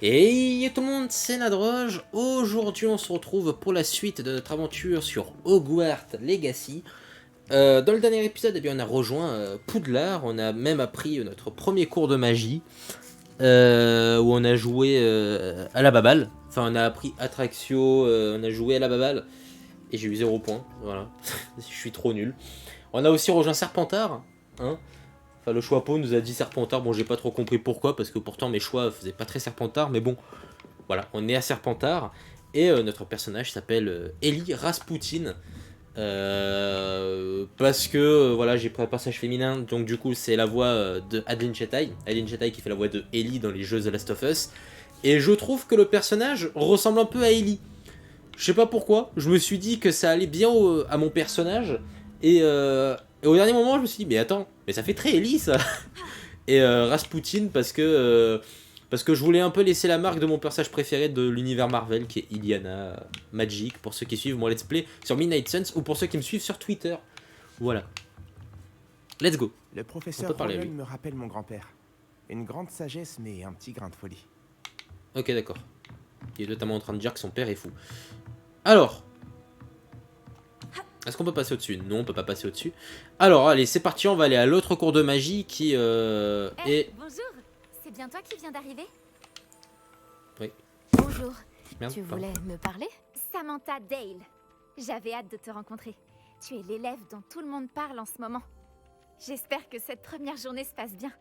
Et tout le monde, c'est Nadroge. Aujourd'hui, on se retrouve pour la suite de notre aventure sur Hogwarts Legacy. Dans le dernier épisode, eh bien, on a rejoint Poudlard. On a même appris notre premier cours de magie, où on a joué à la baballe. Enfin, on a appris Attraxio, on a joué à la baballe. Et j'ai eu 0 points, voilà. Je suis trop nul. On a aussi rejoint Serpentard, hein. Enfin, le choix-peau nous a dit Serpentard. Bon, j'ai pas trop compris pourquoi, parce que pourtant mes choix faisaient pas très Serpentard, mais bon, voilà, on est à Serpentard. Et notre personnage s'appelle Ellie Rasputin. Parce que voilà, j'ai pris un passage féminin, donc du coup, c'est la voix de Adeline Chetaille. Adeline Chetaille qui fait la voix de Ellie dans les jeux The Last of Us. Et je trouve que le personnage ressemble un peu à Ellie. Je sais pas pourquoi, je me suis dit que ça allait bien à mon personnage. Et au dernier moment, je me suis dit, mais attends, mais ça fait très Ellie ça. Et Rasputin parce que je voulais un peu laisser la marque de mon personnage préféré de l'univers Marvel, qui est Illyana Magic, pour ceux qui suivent mon let's play sur Midnight Suns, ou pour ceux qui me suivent sur Twitter. Voilà. Let's go. Le professeur Ronen me rappelle mon grand-père. Une grande sagesse, mais un petit grain de folie. Ok, d'accord. Il est notamment en train de dire que son père est fou. Alors, est-ce qu'on peut passer au-dessus? Non, on peut pas passer au-dessus. Alors, allez, c'est parti, on va aller à l'autre cours de magie qui est... Bonjour, c'est bien toi qui viens d'arriver? Oui. Bonjour, Merde, tu voulais me parler? Samantha Dale, j'avais hâte de te rencontrer. Tu es l'élève dont tout le monde parle en ce moment. J'espère que cette première journée se passe bien.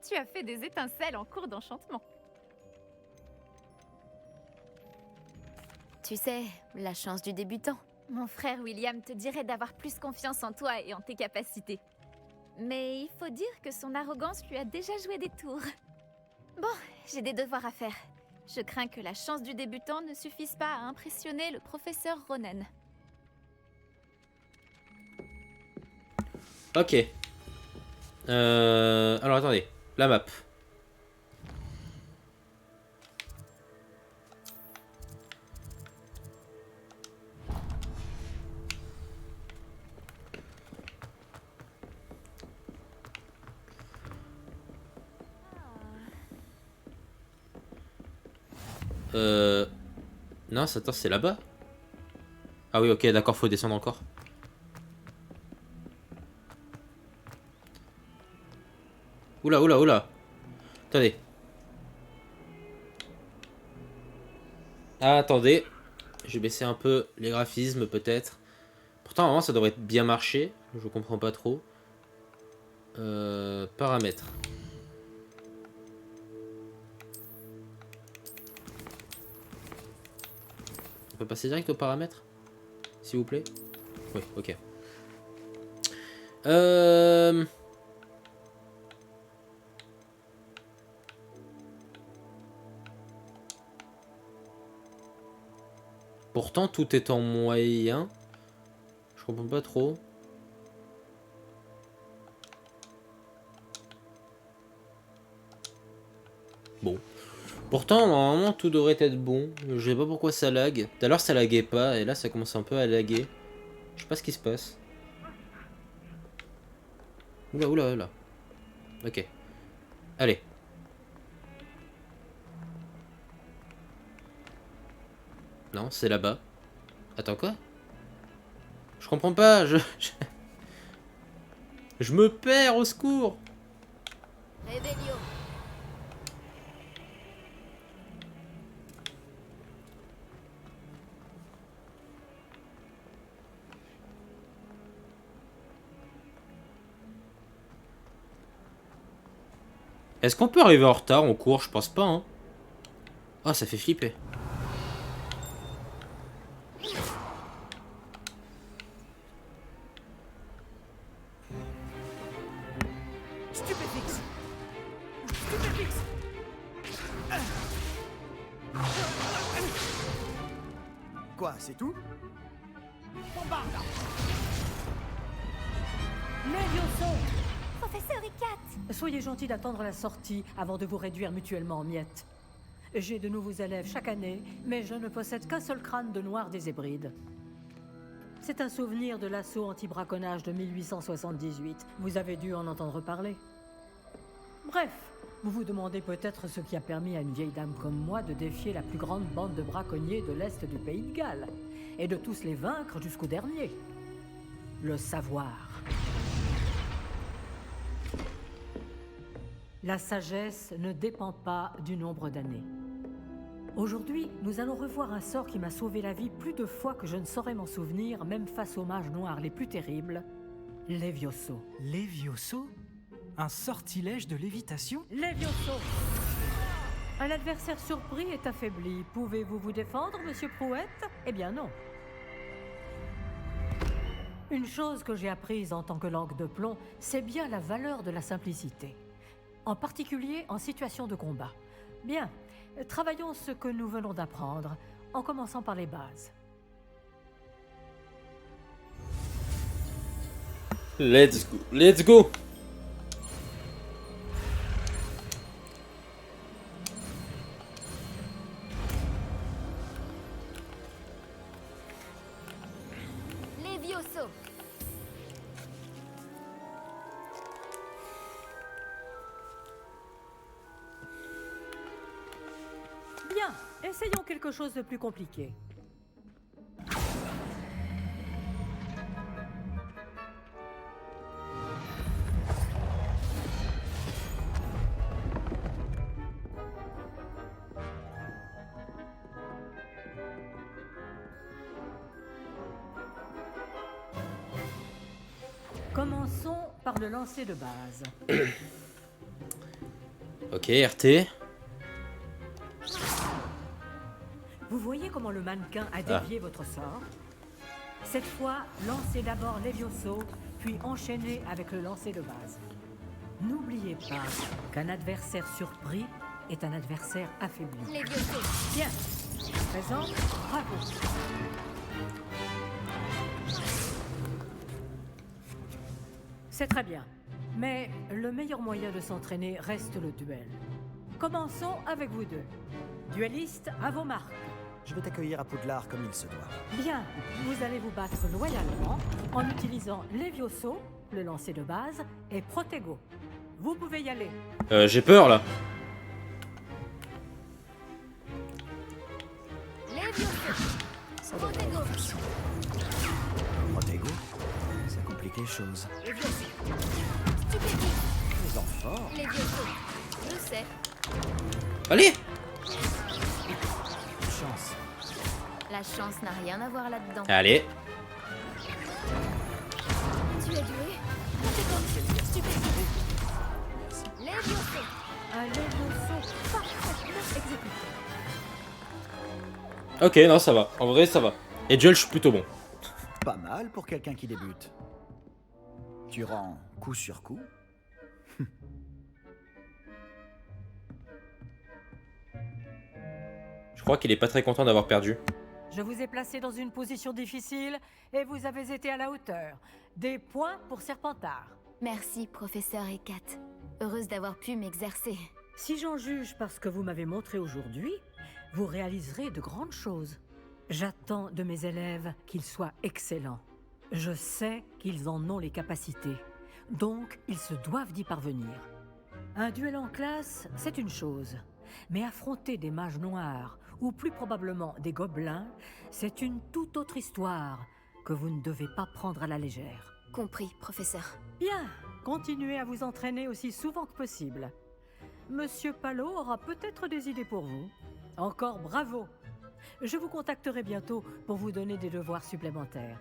Tu as fait des étincelles en cours d'enchantement. Tu sais, la chance du débutant. Mon frère William te dirait d'avoir plus confiance en toi et en tes capacités. Mais il faut dire que son arrogance lui a déjà joué des tours. Bon, j'ai des devoirs à faire. Je crains que la chance du débutant ne suffise pas à impressionner le professeur Ronen. Ok. Alors attendez, la map. Non, attends, c'est là-bas. Ah oui, ok, d'accord, faut descendre encore. Oula, oula, oula. Attendez. Ah, attendez. Je vais baisser un peu les graphismes, peut-être. Pourtant, normalement, ça devrait bien marcher. Je comprends pas trop. Paramètres. On peut passer direct aux paramètres, s'il vous plaît? Oui, ok. Pourtant, tout est en moyen. Je comprends pas trop. Bon. Pourtant, normalement, tout devrait être bon. Je sais pas pourquoi ça lag. Tout à l'heure, ça laguait pas. Et là, ça commence un peu à laguer. Je sais pas ce qui se passe. Oula, oula, oula. Ok. Allez. Non, c'est là-bas. Attends, quoi? Je comprends pas. Je me perds, au secours. Rébellion. Est-ce qu'on peut arriver en retard en cours? Je pense pas, hein. Ah, ça fait flipper. Stupéfix. Stupéfix. Quoi, c'est tout? Bombarde. Lévioson. Professeur Icat. Soyez gentil d'attendre la sortie avant de vous réduire mutuellement en miettes. J'ai de nouveaux élèves chaque année, mais je ne possède qu'un seul crâne de noir des Hébrides. C'est un souvenir de l'assaut anti-braconnage de 1878. Vous avez dû en entendre parler. Bref, Vous vous demandez peut-être ce qui a permis à une vieille dame comme moi de défier la plus grande bande de braconniers de l'Est du pays de Galles, et de tous les vaincre jusqu'au dernier. Le savoir. La sagesse ne dépend pas du nombre d'années. Aujourd'hui, nous allons revoir un sort qui m'a sauvé la vie plus de fois que je ne saurais m'en souvenir, même face aux mages noirs les plus terribles, Levioso. Levioso? Un sortilège de lévitation? Levioso! Un adversaire surpris est affaibli. Pouvez-vous vous défendre, monsieur Prouette? Eh bien non. Une chose que j'ai apprise en tant que langue de plomb, c'est bien la valeur de la simplicité. En particulier en situation de combat. Bien, travaillons ce que nous venons d'apprendre, en commençant par les bases. Let's go. Let's go. Levioso. Bien, essayons quelque chose de plus compliqué. Commençons par le lancer de base. Ok, RT. Vous voyez comment le mannequin a dévié votre sort? Cette fois, lancez d'abord Levioso, puis enchaînez avec le lancer de base. N'oubliez pas qu'un adversaire surpris est un adversaire affaibli. Levioso. Bien. À présent, bravo. C'est très bien. Mais le meilleur moyen de s'entraîner reste le duel. Commençons avec vous deux. Duellistes, à vos marques. Je vais t'accueillir à Poudlard comme il se doit. Bien, vous allez vous battre loyalement en utilisant Levioso, le lancer de base, et Protego. Vous pouvez y aller. J'ai peur là. Levioso. Protego. Protego, ça complique les choses. Stupéfique. Les enfants. Levioso. Je sais. Allez. Chance. La chance n'a rien à voir là-dedans. Allez. Tu es doué. Protego. Stupéfique. Levioso. Un Levioso parfaitement exécuté. Ok, non, ça va. En vrai, ça va. Et duel, je suis plutôt bon. Pas mal pour quelqu'un qui débute. Tu rends coup sur coup. Je crois qu'il est pas très content d'avoir perdu. Je vous ai placé dans une position difficile et vous avez été à la hauteur. Des points pour Serpentard. Merci, professeur Hécate. Heureuse d'avoir pu m'exercer. Si j'en juge par ce que vous m'avez montré aujourd'hui, vous réaliserez de grandes choses. J'attends de mes élèves qu'ils soient excellents. Je sais qu'ils en ont les capacités, donc ils se doivent d'y parvenir. Un duel en classe, c'est une chose, mais affronter des mages noirs, ou plus probablement des gobelins, c'est une toute autre histoire que vous ne devez pas prendre à la légère. Compris, professeur. Bien, continuez à vous entraîner aussi souvent que possible. Monsieur Palot aura peut-être des idées pour vous. Encore bravo. Je vous contacterai bientôt pour vous donner des devoirs supplémentaires.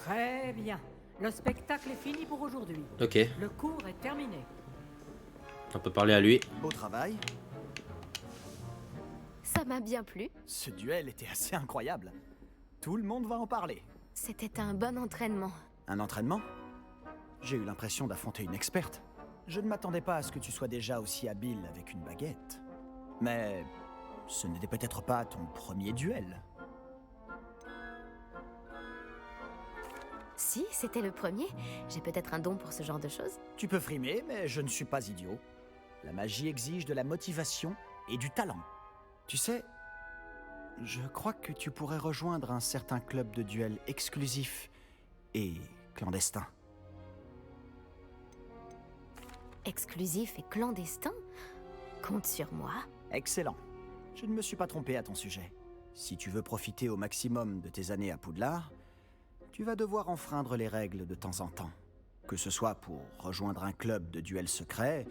Très bien. Le spectacle est fini pour aujourd'hui. Ok, Le cours est terminé. on peut parler à lui. Beau travail. Ça m'a bien plu. Ce duel était assez incroyable. Tout le monde va en parler. C'était un bon entraînement. Un entraînement? J'ai eu l'impression d'affronter une experte. Je ne m'attendais pas à ce que tu sois déjà aussi habile avec une baguette. Mais ce n'était peut-être pas ton premier duel. Si, c'était le premier. J'ai peut-être un don pour ce genre de choses. Tu peux frimer, mais je ne suis pas idiot. La magie exige de la motivation et du talent. Tu sais, je crois que tu pourrais rejoindre un certain club de duel exclusif et clandestin. exclusif et clandestin? Compte sur moi. Excellent. Je ne me suis pas trompé à ton sujet. Si tu veux profiter au maximum de tes années à Poudlard, tu vas devoir enfreindre les règles de temps en temps. Que ce soit pour rejoindre un club de duels secrets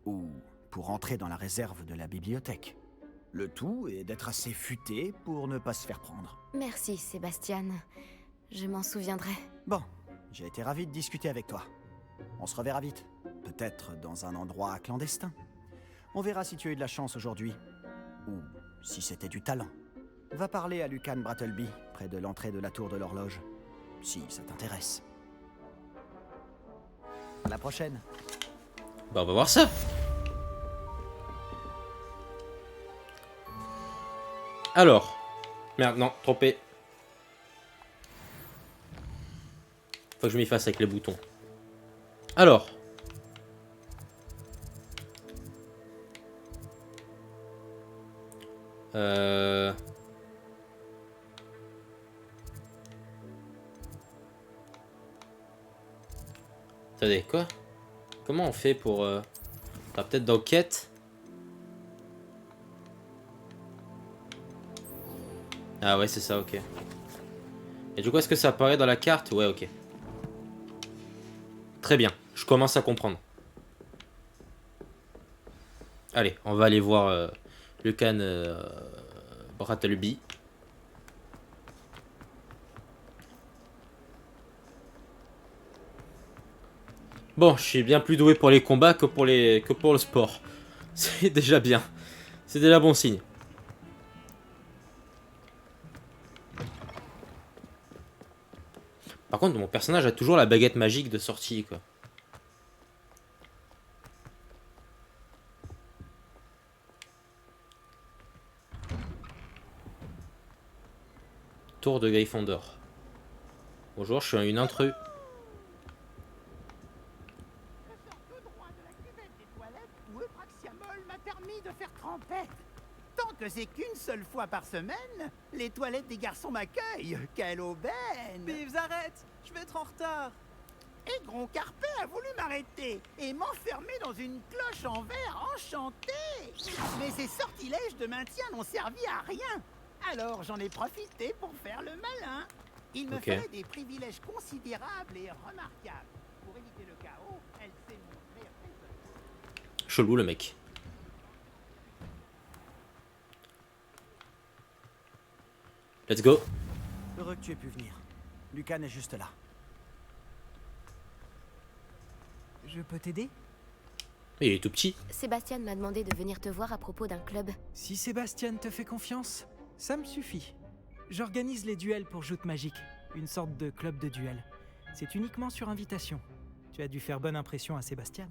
ou pour entrer dans la réserve de la bibliothèque. Le tout est d'être assez futé pour ne pas se faire prendre. Merci, Sébastien. Je m'en souviendrai. Bon, j'ai été ravi de discuter avec toi. On se reverra vite. Peut-être dans un endroit clandestin. On verra si tu as eu de la chance aujourd'hui. Ou si c'était du talent. Va parler à Lucan Brattleby, près de l'entrée de la tour de l'horloge. Si ça t'intéresse. À la prochaine. Bah on va voir ça. Alors. Merde, non, trompé. Faut que je m'y fasse avec les boutons. Alors. Attendez, quoi? Comment on fait pour... peut-être dans quête? Ah ouais, c'est ça, ok. Et du coup, est-ce que ça apparaît dans la carte? Ouais, ok. Très bien, je commence à comprendre. Allez, on va aller voir Lucan Brattleby. Bon, je suis bien plus doué pour les combats que pour le sport. C'est déjà bien. C'est déjà bon signe. Par contre, mon personnage a toujours la baguette magique de sortie, quoi. Tour de Gryffondor. Bonjour, je suis une intrus. Tant que c'est qu'une seule fois par semaine, les toilettes des garçons m'accueillent. Quelle aubaine! Bibbs, arrête! Je vais être en retard. Et Groncarpet a voulu m'arrêter et m'enfermer dans une cloche en verre enchantée. Mais ces sortilèges de maintien n'ont servi à rien. Alors j'en ai profité pour faire le malin. Il me fallait des privilèges considérables et remarquables. Pour éviter le chaos, elle s'est montrée raisonnable. Chelou le mec. Let's go. Heureux que tu aies pu venir. Lucan est juste là. Je peux t'aider? Il est tout petit. Sébastien m'a demandé de venir te voir à propos d'un club. Si Sébastien te fait confiance, ça me suffit. J'organise les duels pour Joute Magique, une sorte de club de duel. C'est uniquement sur invitation. Tu as dû faire bonne impression à Sébastien.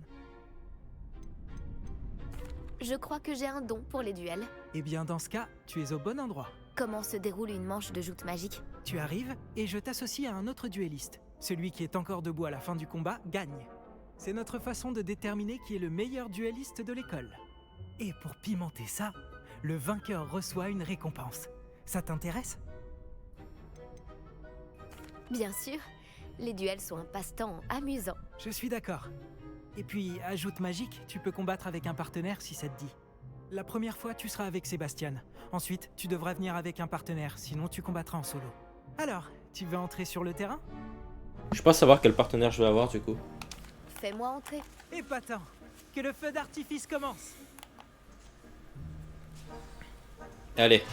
Je crois que j'ai un don pour les duels. Eh bien dans ce cas, tu es au bon endroit. Comment se déroule une manche de joute magique? Tu arrives et je t'associe à un autre duelliste. Celui qui est encore debout à la fin du combat gagne. C'est notre façon de déterminer qui est le meilleur duelliste de l'école. Et pour pimenter ça, le vainqueur reçoit une récompense. Ça t'intéresse? Bien sûr, les duels sont un passe-temps amusant. Je suis d'accord. Et puis, à Joute Magique, tu peux combattre avec un partenaire si ça te dit. La première fois, tu seras avec Sébastien. Ensuite, tu devras venir avec un partenaire, sinon tu combattras en solo. Alors, tu veux entrer sur le terrain? Je pense savoir quel partenaire je vais avoir du coup. Fais-moi entrer. Épatant! Que le feu d'artifice commence! Allez.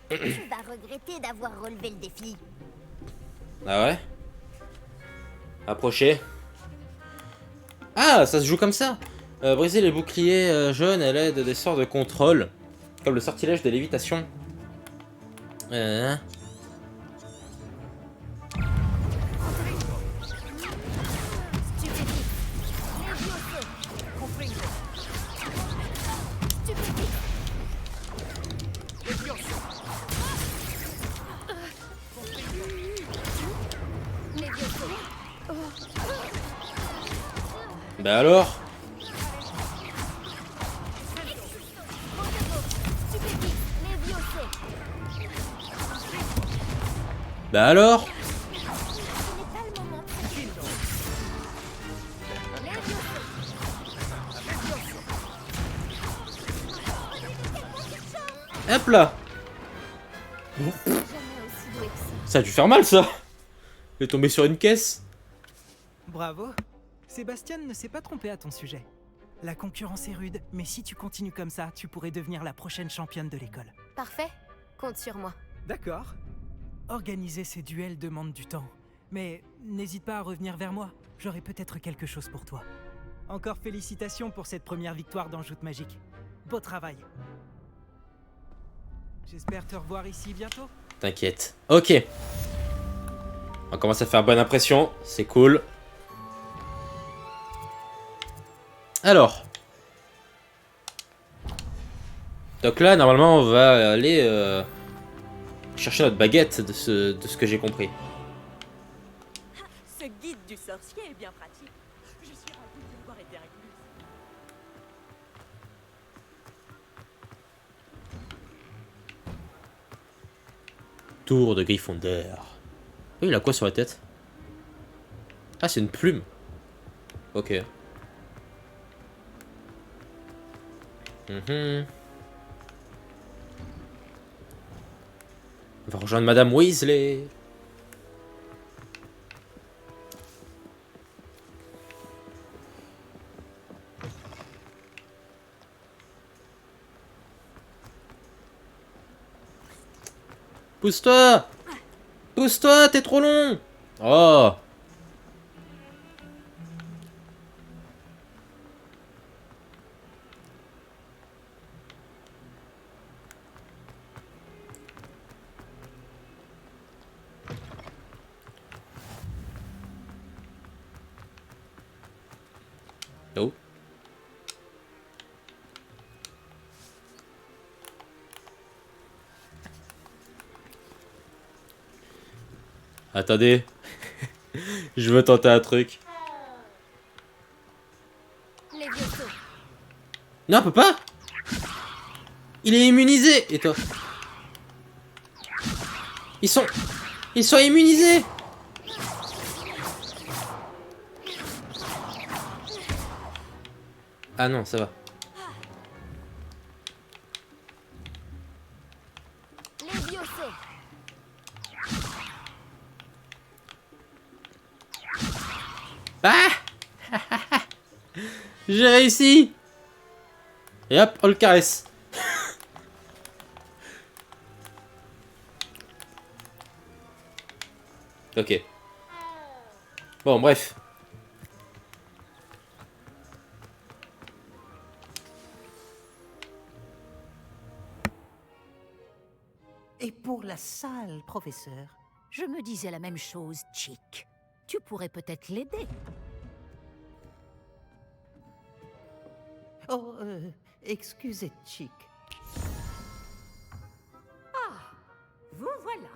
Tu vas regretter d'avoir relevé le défi. Ah ouais? Approchez. Ah, ça se joue comme ça. Briser les boucliers jaunes à l'aide des sorts de contrôle. Comme le sortilège de lévitation. Bah alors? Bah alors? Hop là. Jamais aussi doué que ça. Ça a dû faire mal, ça. Il est tombé sur une caisse. Bravo. Sébastien ne s'est pas trompé à ton sujet. La concurrence est rude, mais si tu continues comme ça, tu pourrais devenir la prochaine championne de l'école. Parfait. Compte sur moi. D'accord. Organiser ces duels demande du temps. Mais n'hésite pas à revenir vers moi. J'aurai peut-être quelque chose pour toi. Encore félicitations pour cette première victoire dans Joute Magique. Beau travail. J'espère te revoir ici bientôt. T'inquiète. Ok. On commence à faire bonne impression. C'est cool. Alors. Donc là, normalement, on va aller chercher notre baguette de ce que j'ai compris. Ce guide du sorcier est bien pratique. Je suis ravie d'y avoir été incluse. Tour de Gryffondor. Oui, il a quoi sur la tête? Ah, c'est une plume. Ok. On va rejoindre Madame Weasley. Pousse-toi! Pousse-toi, t'es trop long! Oh! Oh. Attendez. Je veux tenter un truc. Les vieux sauts. Non, on peut pas. Il est immunisé. Et toi? Ils sont immunisés. Ah non, ça va. Les vieux sauts. Ah. J'ai réussi. Et hop, on le caresse. Ok. Bon, bref. Et pour la salle, professeur? Je me disais la même chose, Chick. Tu pourrais peut-être l'aider. Oh, excusez, Chick. Vous voilà.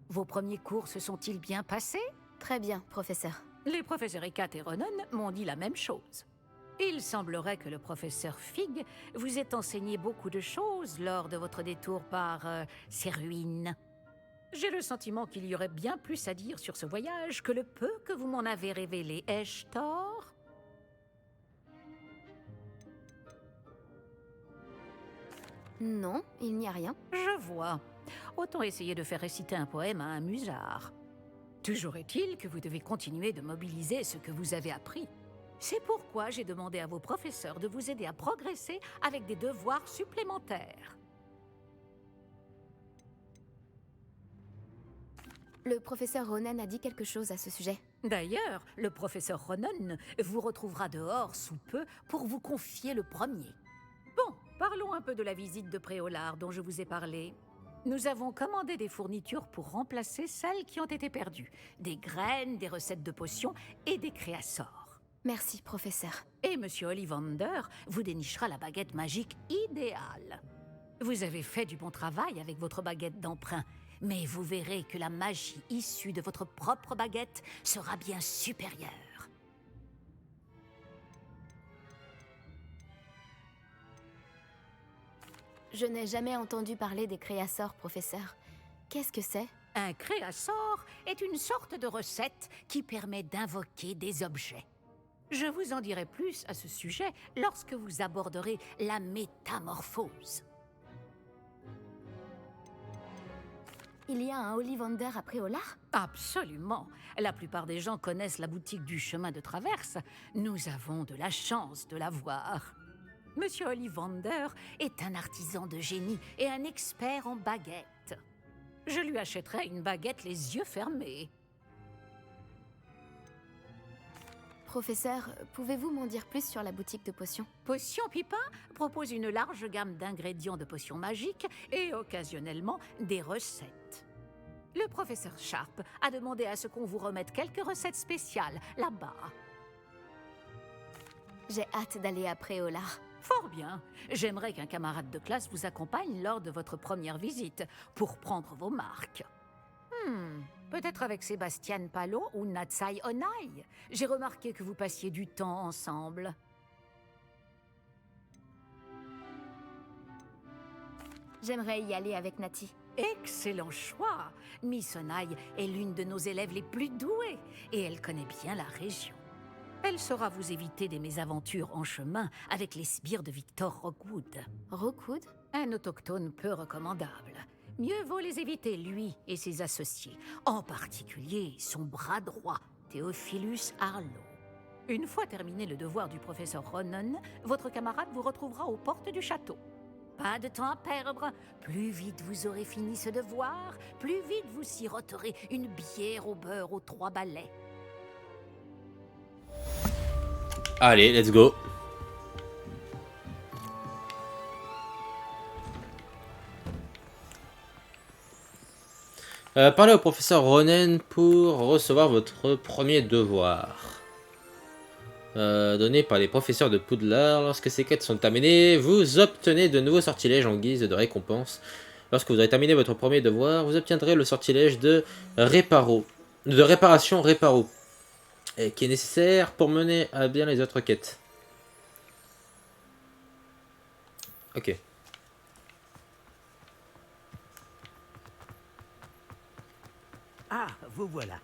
Vos premiers cours se sont-ils bien passés? Très bien, professeur. Les professeurs Ekat et Ronan m'ont dit la même chose. Il semblerait que le professeur Fig vous ait enseigné beaucoup de choses lors de votre détour par ces ruines. J'ai le sentiment qu'il y aurait bien plus à dire sur ce voyage que le peu que vous m'en avez révélé. Ai-je tort? Non, il n'y a rien. Je vois. Autant essayer de faire réciter un poème à un musard. Toujours est-il que vous devez continuer de mobiliser ce que vous avez appris. C'est pourquoi j'ai demandé à vos professeurs de vous aider à progresser avec des devoirs supplémentaires. Le professeur Ronan a dit quelque chose à ce sujet. D'ailleurs, le professeur Ronan vous retrouvera dehors sous peu pour vous confier le premier. Bon, parlons un peu de la visite de Préolard dont je vous ai parlé. Nous avons commandé des fournitures pour remplacer celles qui ont été perdues. Des graines, des recettes de potions et des créassors. Merci, professeur. Et Monsieur Ollivander vous dénichera la baguette magique idéale. Vous avez fait du bon travail avec votre baguette d'emprunt, mais vous verrez que la magie issue de votre propre baguette sera bien supérieure. Je n'ai jamais entendu parler des créasseurs, professeur. Qu'est-ce que c'est? Un créassor est une sorte de recette qui permet d'invoquer des objets. Je vous en dirai plus à ce sujet lorsque vous aborderez la métamorphose. Il y a un Ollivander à Préolard? Absolument. La plupart des gens connaissent la boutique du chemin de traverse. Nous avons de la chance de la voir. Monsieur Ollivander est un artisan de génie et un expert en baguettes. Je lui achèterai une baguette les yeux fermés. Professeur, pouvez-vous m'en dire plus sur la boutique de potions? Potion Pipin propose une large gamme d'ingrédients de potions magiques et occasionnellement des recettes. Le professeur Sharp a demandé à ce qu'on vous remette quelques recettes spéciales là-bas. J'ai hâte d'aller à Préolard. Fort bien. J'aimerais qu'un camarade de classe vous accompagne lors de votre première visite pour prendre vos marques. Peut-être avec Sébastien Palo ou Natsai Onai. J'ai remarqué que vous passiez du temps ensemble. J'aimerais y aller avec Nati. Excellent choix. Miss Onai est l'une de nos élèves les plus douées et elle connaît bien la région. Elle saura vous éviter des mésaventures en chemin avec les sbires de Victor Rockwood. Rockwood? Un autochtone peu recommandable. Mieux vaut les éviter, lui et ses associés. En particulier son bras droit, Theophilus Harlow. Une fois terminé le devoir du professeur Ronon, votre camarade vous retrouvera aux portes du château. Pas de temps à perdre. Plus vite vous aurez fini ce devoir, plus vite vous siroterez une bière au beurre aux 3 balais. Allez, let's go. Parlez au professeur Ronen pour recevoir votre premier devoir. Donné par les professeurs de Poudlard. Lorsque ces quêtes sont terminées, vous obtenez de nouveaux sortilèges en guise de récompense. Lorsque vous aurez terminé votre premier devoir, vous obtiendrez le sortilège de réparation Réparo, qui est nécessaire pour mener à bien les autres quêtes. Ok. Ah, vous voilà.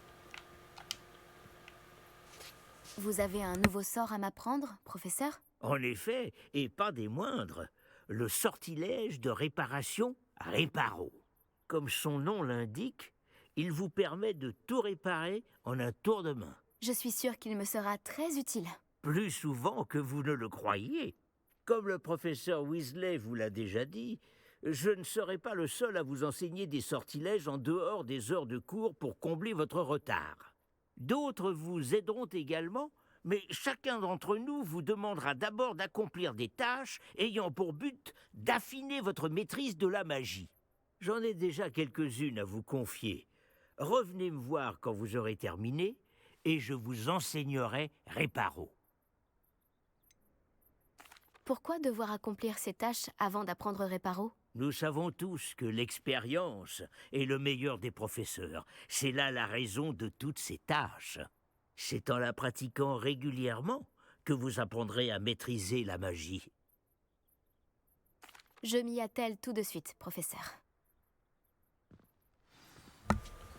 Vous avez un nouveau sort à m'apprendre, professeur? En effet, et pas des moindres. Le sortilège de réparation Réparo. Comme son nom l'indique, il vous permet de tout réparer en un tour de main. Je suis sûre qu'il me sera très utile. Plus souvent que vous ne le croyez. Comme le professeur Weasley vous l'a déjà dit, je ne serai pas le seul à vous enseigner des sortilèges en dehors des heures de cours pour combler votre retard. D'autres vous aideront également, mais chacun d'entre nous vous demandera d'abord d'accomplir des tâches ayant pour but d'affiner votre maîtrise de la magie. J'en ai déjà quelques-unes à vous confier. Revenez me voir quand vous aurez terminé, et je vous enseignerai Réparo. Pourquoi devoir accomplir ces tâches avant d'apprendre Réparo? Nous savons tous que l'expérience est le meilleur des professeurs. C'est là la raison de toutes ces tâches. C'est en la pratiquant régulièrement que vous apprendrez à maîtriser la magie. Je m'y attelle tout de suite, professeur.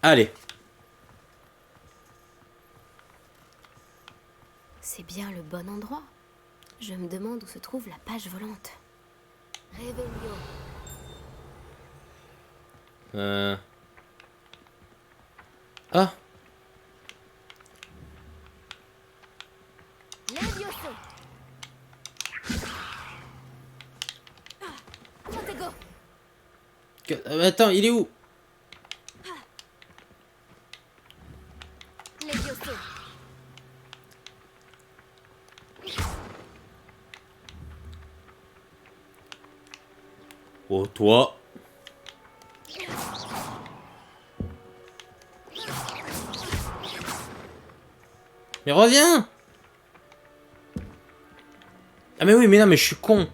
Allez. C'est bien le bon endroit. Je me demande où se trouve la page volante. Réveillon. Ah. Levioso. Montego. Attends, il est où? Levioso. Oh, toi. Mais reviens! Ah mais oui, mais non, mais je suis con.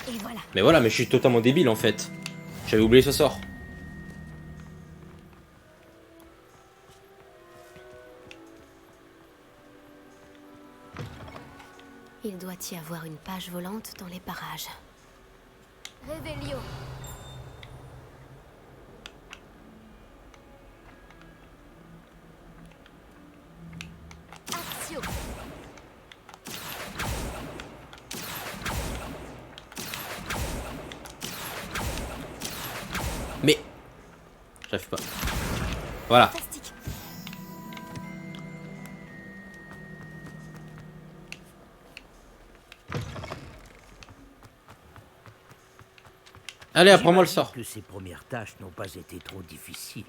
Et voilà. Mais voilà, mais je suis totalement débile en fait. J'avais oublié ce sort. Il doit y avoir une page volante dans les parages. Réveillon. Lucio. Mais j'arrive pas. Voilà. Fantastique. Allez, apprends-moi le J'imagine sort. que ces premières tâches n'ont pas été trop difficiles.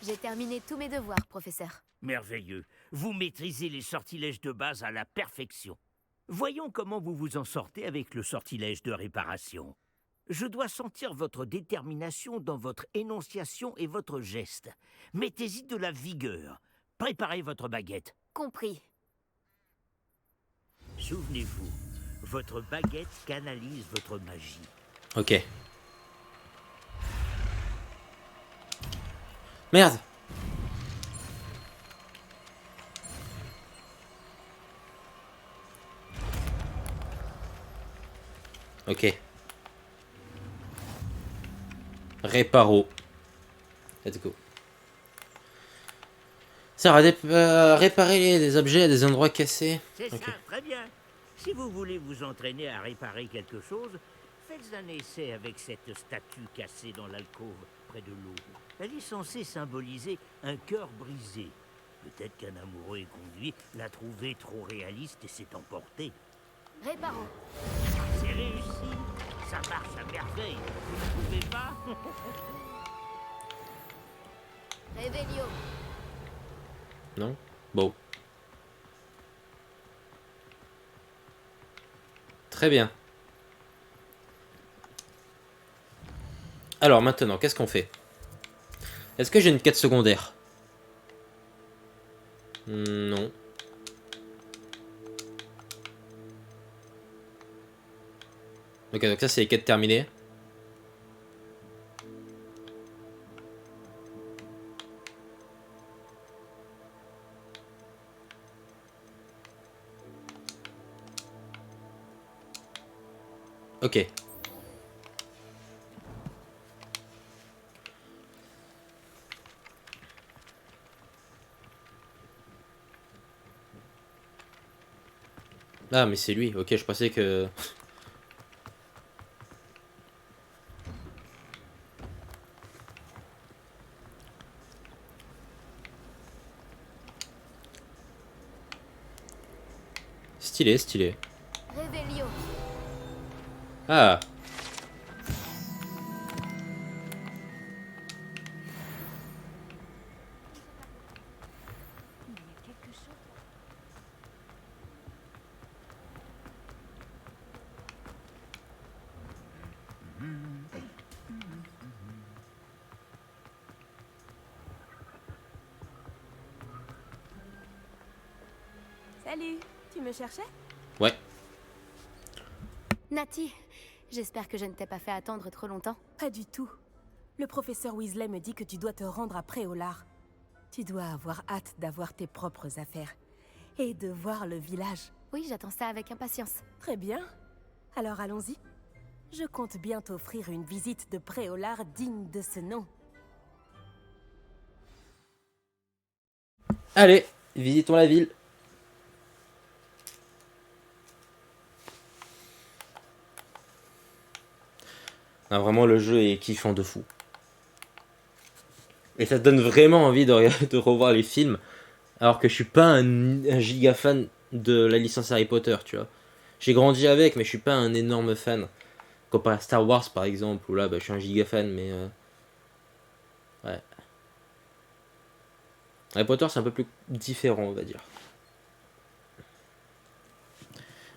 J'ai terminé tous mes devoirs, professeur. Merveilleux. Vous maîtrisez les sortilèges de base à la perfection. Voyons comment vous vous en sortez avec le sortilège de réparation. Je dois sentir votre détermination dans votre énonciation et votre geste. Mettez-y de la vigueur. Préparez votre baguette. Compris. Souvenez-vous, votre baguette canalise votre magie. Ok. Merde. Ok. Réparo. Let's go. Ça va réparer des objets à des endroits cassés. C'est Ok. ça, très bien. Si vous voulez vous entraîner à réparer quelque chose, faites un essai avec cette statue cassée dans l'alcôve près de l'eau. Elle est censée symboliser un cœur brisé. Peut-être qu'un amoureux conduit l'a trouvé trop réaliste et s'est emporté. Réparons. C'est réussi. Ça marche à merveille. Vous ne trouvez pas? Révélio. Non? Bon. Très bien. Alors maintenant, qu'est-ce qu'on fait? Est-ce que j'ai une quête secondaire? Non. Ok, donc ça c'est les quêtes terminées. Ok. Ah mais c'est lui, ok, je pensais que... Stylé, stylé. Révélio. Ah. Salut, tu me cherchais? Ouais. Nati, j'espère que je ne t'ai pas fait attendre trop longtemps. Pas du tout. Le professeur Weasley me dit que tu dois te rendre à Préolard. Tu dois avoir hâte d'avoir tes propres affaires. Et de voir le village. Oui, j'attends ça avec impatience. Très bien. Alors allons-y. Je compte bien t'offrir une visite de Préolard digne de ce nom. Allez, visitons la ville. Ah, vraiment, le jeu est kiffant de fou. Et ça te donne vraiment envie de revoir les films. Alors que je suis pas un giga fan de la licence Harry Potter, tu vois. J'ai grandi avec, mais je suis pas un énorme fan. Comparé à Star Wars, par exemple, où là, bah, je suis un giga fan, mais... Ouais. Harry Potter, c'est un peu plus différent, on va dire.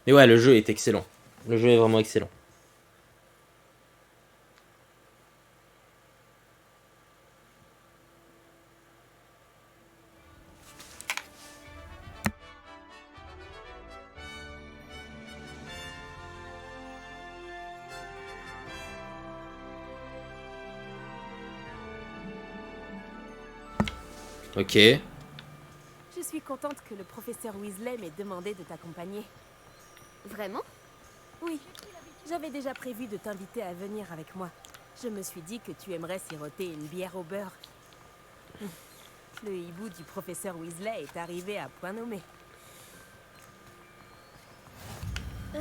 Mais ouais, le jeu est excellent. Le jeu est vraiment excellent. Ok. Je suis contente que le professeur Weasley m'ait demandé de t'accompagner. Vraiment? Oui, j'avais déjà prévu de t'inviter à venir avec moi. Je me suis dit que tu aimerais siroter une bière au beurre. Le hibou du professeur Weasley est arrivé à point nommé. Ah,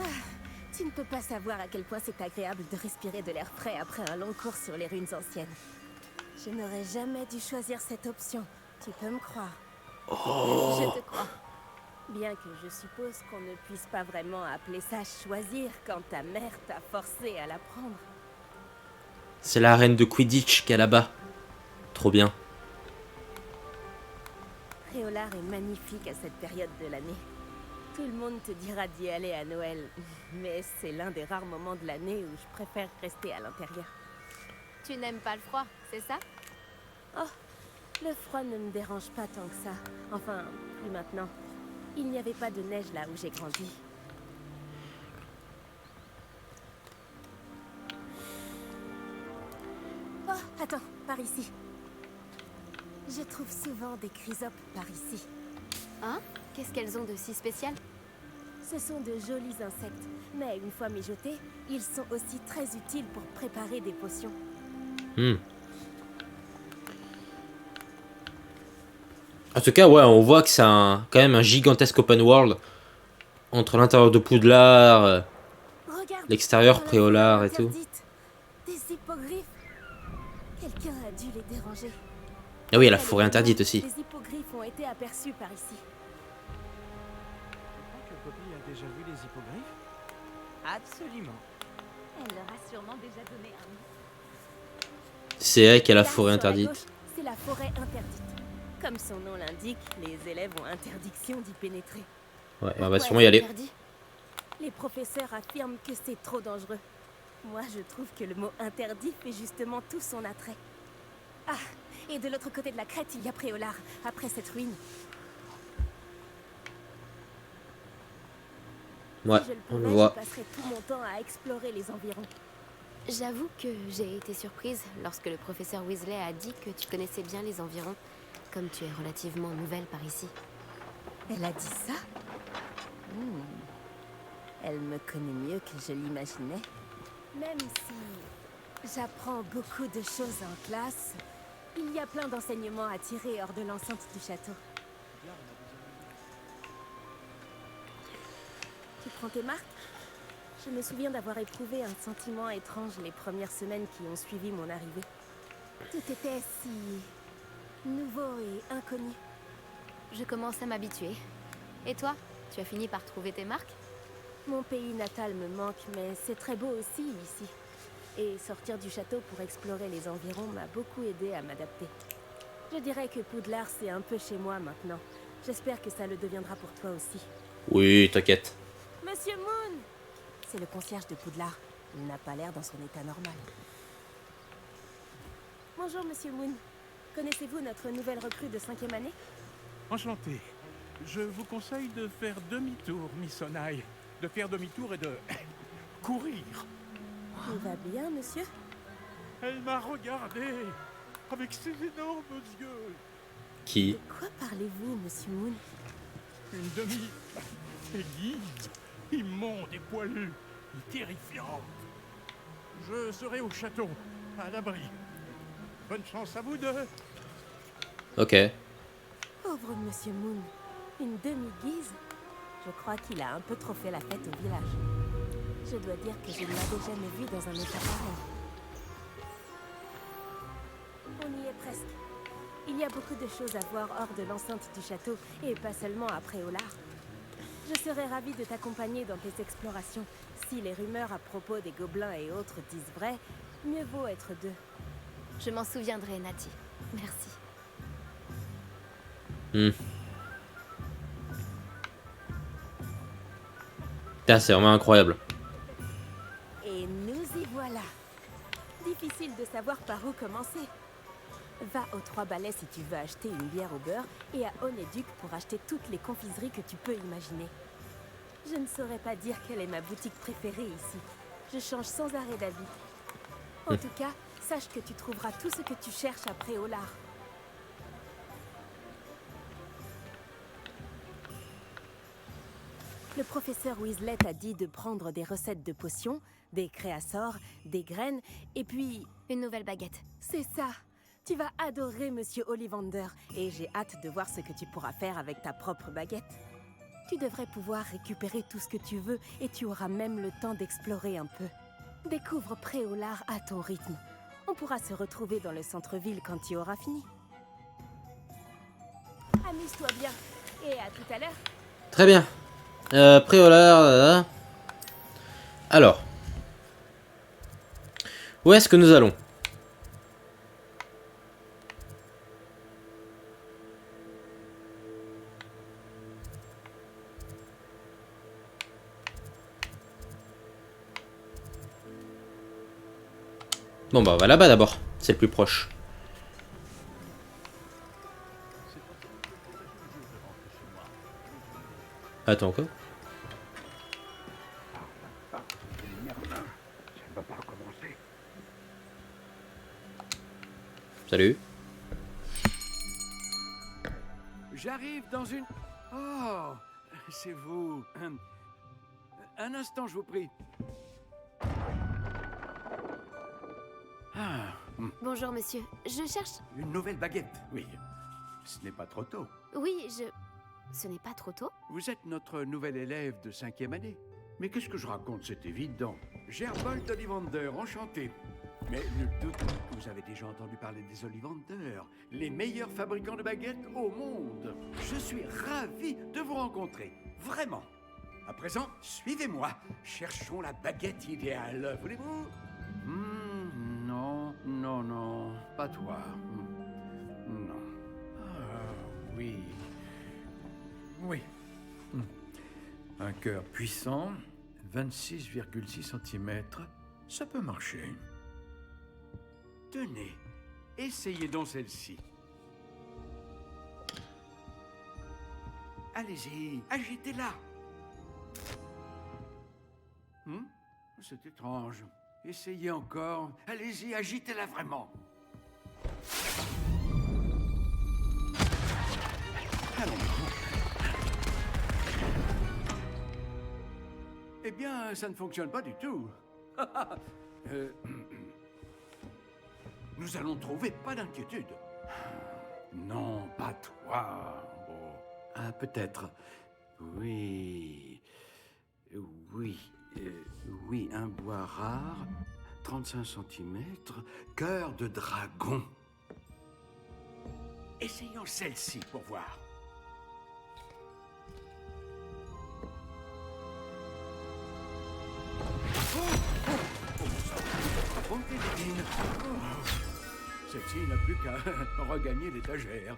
tu ne peux pas savoir à quel point c'est agréable de respirer de l'air frais après un long cours sur les ruines anciennes. Je n'aurais jamais dû choisir cette option, tu peux me croire. Je te crois. Bien que je suppose qu'on ne puisse pas vraiment appeler ça choisir quand ta mère t'a forcé à la prendre. C'est la reine de Quidditch qui est là-bas. Trop bien. Préolard est magnifique à cette période de l'année. Tout le monde te dira d'y aller à Noël, mais c'est l'un des rares moments de l'année où je préfère rester à l'intérieur. Tu n'aimes pas le froid, c'est ça? Oh, le froid ne me dérange pas tant que ça. Enfin, plus maintenant. Il n'y avait pas de neige là où j'ai grandi. Oh, attends, par ici. Je trouve souvent des chrysopes par ici. Hein? Qu'est-ce qu'elles ont de si spécial? Ce sont de jolis insectes, mais une fois mijotés, ils sont aussi très utiles pour préparer des potions. En tout cas, ouais, on voit que c'est quand même un gigantesque open world entre l'intérieur de Poudlard, l'extérieur Préolard et tout. Des hippogriffes. Quelqu'un a dû les déranger. Ah oui, il y a la forêt interdite aussi. Les hippogriffes ont été aperçus par ici. Je crois que Poppy a déjà vu les hippogriffes. Absolument. Elle leur a sûrement déjà donné un nom. C'est elle qui a la Là, forêt sur la interdite. gauche, c'est la forêt interdite. Comme son nom l'indique, les élèves ont interdiction d'y pénétrer. Ouais, on va Pourquoi sûrement y est-ce aller. interdit? Les professeurs affirment que c'est trop dangereux. Moi, je trouve que le mot interdit fait justement tout son attrait. Ah, et de l'autre côté de la crête, il y a Préolard, après cette ruine. Ouais, Si je le on le pouvais, voit. je passerais tout mon temps à explorer les environs. J'avoue que j'ai été surprise lorsque le professeur Weasley a dit que tu connaissais bien les environs, comme tu es relativement nouvelle par ici. Elle a dit ça? Elle me connaît mieux que je l'imaginais. Même si j'apprends beaucoup de choses en classe, il y a plein d'enseignements à tirer hors de l'enceinte du château. Tu prends tes marques? Je me souviens d'avoir éprouvé un sentiment étrange les premières semaines qui ont suivi mon arrivée. Tout était si nouveau et inconnu. Je commence à m'habituer. Et toi, tu as fini par trouver tes marques? Mon pays natal me manque, mais c'est très beau aussi ici. Et sortir du château pour explorer les environs m'a beaucoup aidé à m'adapter. Je dirais que Poudlard, c'est un peu chez moi maintenant. J'espère que ça le deviendra pour toi aussi. Oui, t'inquiète. Monsieur Moon! C'est le concierge de Poudlard. Il n'a pas l'air dans son état normal. Bonjour, Monsieur Moon. Connaissez-vous notre nouvelle recrue de 5e année? Enchanté. Je vous conseille de faire demi-tour, Miss Onai. De faire demi-tour et de courir. Tout va bien, monsieur? Elle m'a regardé avec ses énormes yeux. Qui? De quoi parlez-vous, Monsieur Moon? Une demi-église, immonde et poilue, et terrifiante. Je serai au château, à l'abri. Bonne chance à vous deux. Ok. Pauvre Monsieur Moon. Une demi-guise? Je crois qu'il a un peu trop fait la fête au village. Je dois dire que je ne l'avais jamais vu dans un état pareil. On y est presque. Il y a beaucoup de choses à voir hors de l'enceinte du château, et pas seulement à Préolard. Je serais ravie de t'accompagner dans tes explorations. Si les rumeurs à propos des gobelins et autres disent vrai, mieux vaut être deux. Je m'en souviendrai, Nati. Merci. Putain, c'est vraiment incroyable. Et nous y voilà. Difficile de savoir par où commencer. Va aux 3 balais si tu veux acheter une bière au beurre et à Honeduc pour acheter toutes les confiseries que tu peux imaginer. Je ne saurais pas dire quelle est ma boutique préférée ici. Je change sans arrêt d'avis. En tout cas, sache que tu trouveras tout ce que tu cherches à Préolard. Le professeur Weasley t'a dit de prendre des recettes de potions, des créassors, des graines, et puis... Une nouvelle baguette. C'est ça. Tu vas adorer Monsieur Ollivander et j'ai hâte de voir ce que tu pourras faire avec ta propre baguette. Tu devrais pouvoir récupérer tout ce que tu veux et tu auras même le temps d'explorer un peu. Découvre Préolard à ton rythme. On pourra se retrouver dans le centre-ville quand tu auras fini. Amuse-toi bien et à tout à l'heure. Très bien. Préolard. Alors. Où est-ce que nous allons? Bon bah on va là-bas d'abord, c'est le plus proche. Attends quoi? Salut. J'arrive dans une... Oh, c'est vous. Un instant, je vous prie. Ah, Bonjour, monsieur. Je cherche... une nouvelle baguette, oui. Ce n'est pas trop tôt. Oui, Ce n'est pas trop tôt? Vous êtes notre nouvel élève de 5e année. Mais qu'est-ce que je raconte? C'est évident. Gerbold Ollivander, enchanté. Mais nul doute que vous avez déjà entendu parler des Ollivander, les meilleurs fabricants de baguettes au monde. Je suis ravi de vous rencontrer, vraiment. À présent, suivez-moi. Cherchons la baguette idéale, voulez-vous? Non, non, non, pas toi. Non. Ah, oui. Oui. Un cœur puissant, 26,6 cm, ça peut marcher. Tenez, essayez donc celle-ci. Allez-y, agitez-la. C'est étrange. Essayez encore. Allez-y, agitez-la vraiment. Allons-y. Eh bien, ça ne fonctionne pas du tout. Nous allons trouver, pas d'inquiétude. Non, pas toi. Oh. Ah, peut-être. Oui. Oui. Oui, un bois rare, 35 cm, cœur de dragon. Essayons celle-ci pour voir. Celle-ci n'a plus qu'à regagner l'étagère.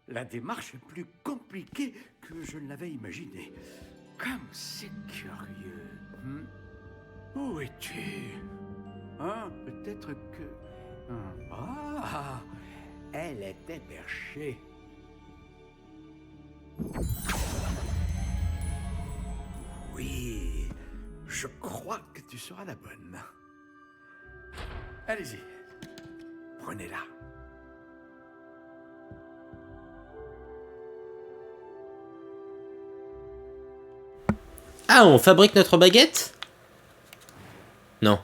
La démarche est plus compliquée que je ne l'avais imaginé. Comme c'est curieux. Où es-tu? Peut-être que... Ah, elle était perchée. Oui, je crois que tu seras la bonne. Allez-y, prenez-la. Ah, on fabrique notre baguette? Non.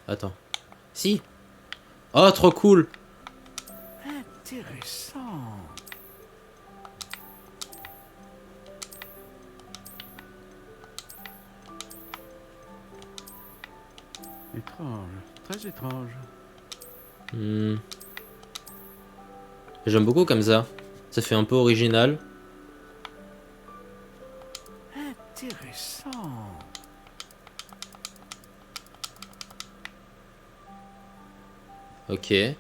Attends. Si. Oh, trop cool. Intéressant. Étrange, très étrange. J'aime beaucoup comme ça. Ça fait un peu original. Intéressant. Ok. Étrange,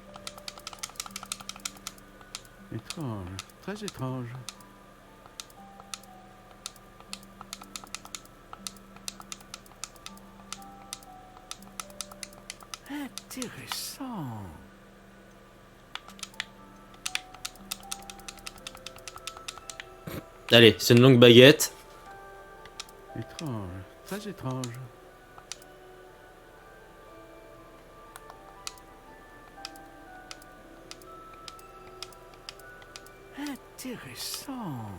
très étrange. Intéressant. Allez, c'est une longue baguette. Étrange, très étrange. Intéressant.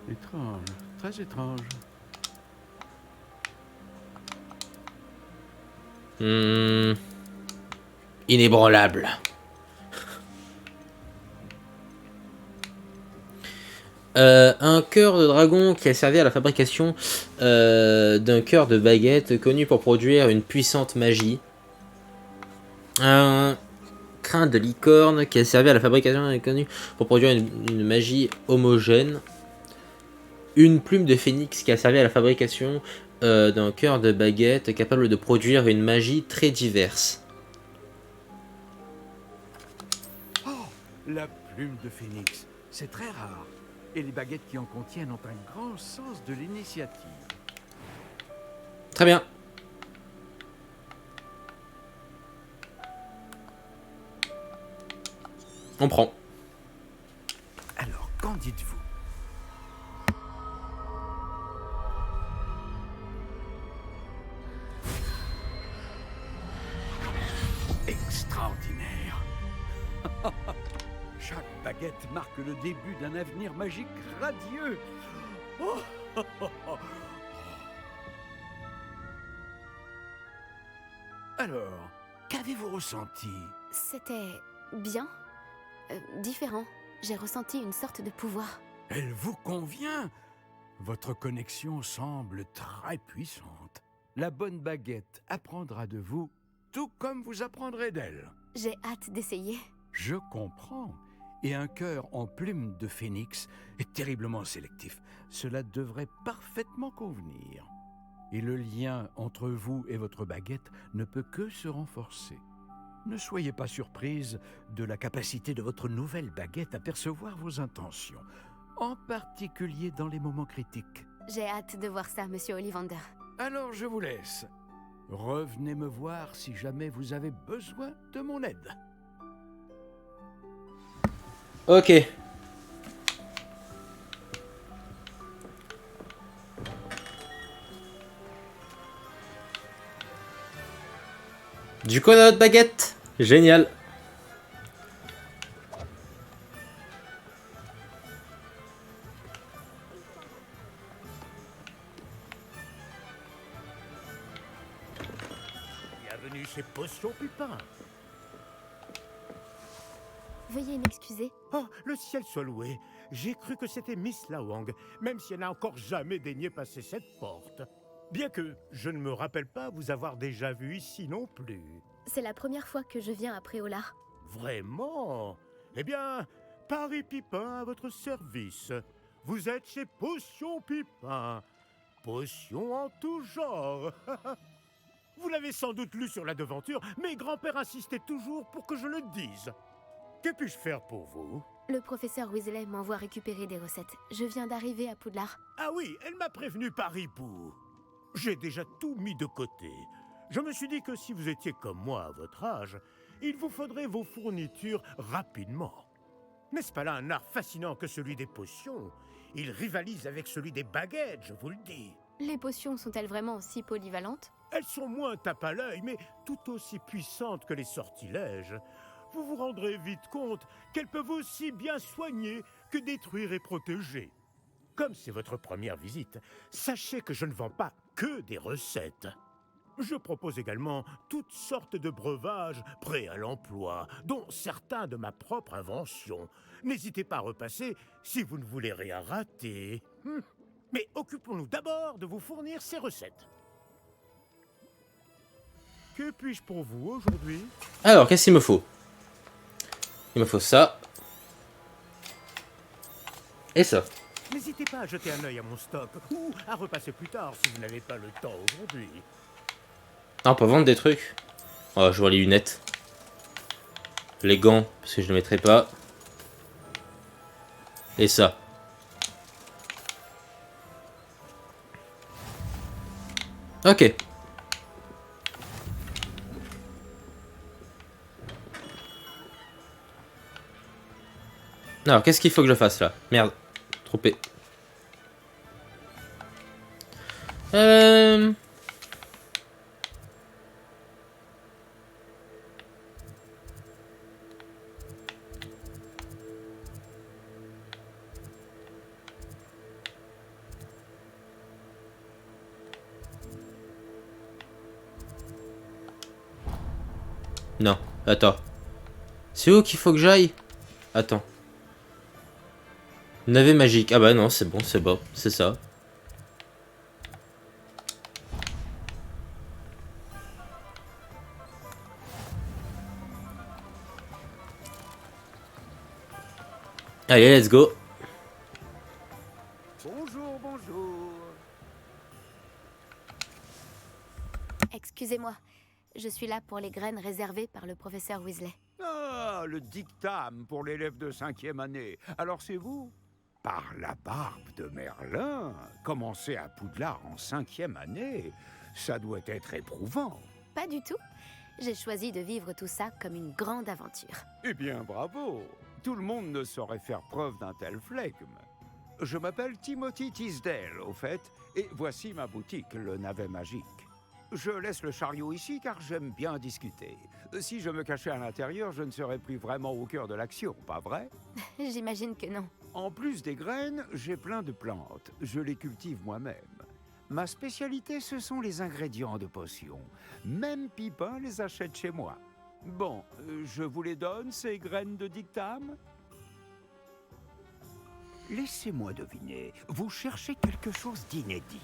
Étrange, très étrange. Inébranlable. Un cœur de dragon qui a servi à la fabrication d'un cœur de baguette connu pour produire une puissante magie. Un crin de licorne qui a servi à la fabrication connu pour produire une magie homogène. Une plume de phénix qui a servi à la fabrication d'un cœur de baguette capable de produire une magie très diverse. Oh, la plume de phénix, c'est très rare. Et les baguettes qui en contiennent ont un grand sens de l'initiative. Très bien. On prend. Alors, qu'en dites-vous? Extraordinaire. Chaque baguette marque le début d'un avenir magique radieux. Oh. Alors, qu'avez-vous ressenti? C'était bien. Différent. J'ai ressenti une sorte de pouvoir. Elle vous convient? Votre connexion semble très puissante. La bonne baguette apprendra de vous, tout comme vous apprendrez d'elle. J'ai hâte d'essayer. Je comprends. Et un cœur en plume de phénix est terriblement sélectif. Cela devrait parfaitement convenir. Et le lien entre vous et votre baguette ne peut que se renforcer. Ne soyez pas surprise de la capacité de votre nouvelle baguette à percevoir vos intentions, en particulier dans les moments critiques. J'ai hâte de voir ça, Monsieur Ollivander. Alors je vous laisse. Revenez me voir si jamais vous avez besoin de mon aide. Ok. Du coup, on a notre baguette. Génial. Bienvenue chez Potion Pupin. Veuillez m'excuser. Oh, le ciel soit loué. J'ai cru que c'était Miss Lawang, même si elle n'a encore jamais daigné passer cette porte. Bien que je ne me rappelle pas vous avoir déjà vu ici non plus. C'est la première fois que je viens à Préolard. Vraiment? Eh bien, Paris Pipin à votre service. Vous êtes chez Potion Pipin. Potion en tout genre. Vous l'avez sans doute lu sur la devanture, mais grand-père insistait toujours pour que je le dise. Que puis-je faire pour vous? Le professeur Weasley m'envoie récupérer des recettes. Je viens d'arriver à Poudlard. Ah oui, elle m'a prévenu par hibou. J'ai déjà tout mis de côté. Je me suis dit que si vous étiez comme moi à votre âge, il vous faudrait vos fournitures rapidement. N'est-ce pas là un art fascinant que celui des potions? Il rivalise avec celui des baguettes, je vous le dis. Les potions sont-elles vraiment aussi polyvalentes? Elles sont moins tape à l'œil, mais tout aussi puissantes que les sortilèges. Vous vous rendrez vite compte qu'elles peuvent aussi bien soigner que détruire et protéger. Comme c'est votre première visite, sachez que je ne vends pas que des recettes. Je propose également toutes sortes de breuvages prêts à l'emploi, dont certains de ma propre invention. N'hésitez pas à repasser si vous ne voulez rien rater. Mais occupons-nous d'abord de vous fournir ces recettes. Que puis-je pour vous aujourd'hui? Alors, qu'est-ce qu'il me faut? Il me faut ça. Et ça. N'hésitez pas à jeter un œil à mon stock, ou à repasser plus tard si vous n'avez pas le temps aujourd'hui. Ah, on peut vendre des trucs. Oh, je vois les lunettes. Les gants, parce que je ne les mettrai pas. Et ça. Ok. Alors, qu'est-ce qu'il faut que je fasse là? Merde. Trompé. Non, attends. C'est où qu'il faut que j'aille? Attends. Navet magique. Ah bah non, c'est bon, c'est ça. Allez, let's go. Bonjour, bonjour. Excusez-moi, je suis là pour les graines réservées par le professeur Weasley. Ah, le dictame pour l'élève de 5e année. Alors c'est vous? Par la barbe de Merlin, commencer à Poudlard en 5e année, ça doit être éprouvant. Pas du tout. J'ai choisi de vivre tout ça comme une grande aventure. Eh bien, bravo. Tout le monde ne saurait faire preuve d'un tel flegme. Je m'appelle Timothy Tisdale, au fait, et voici ma boutique, le Navet Magique. Je laisse le chariot ici car j'aime bien discuter. Si je me cachais à l'intérieur, je ne serais plus vraiment au cœur de l'action, pas vrai? J'imagine que non. En plus des graines, j'ai plein de plantes. Je les cultive moi-même. Ma spécialité, ce sont les ingrédients de potions. Même Pipin les achète chez moi. Bon, je vous les donne, ces graines de dictame? Laissez-moi deviner, vous cherchez quelque chose d'inédit.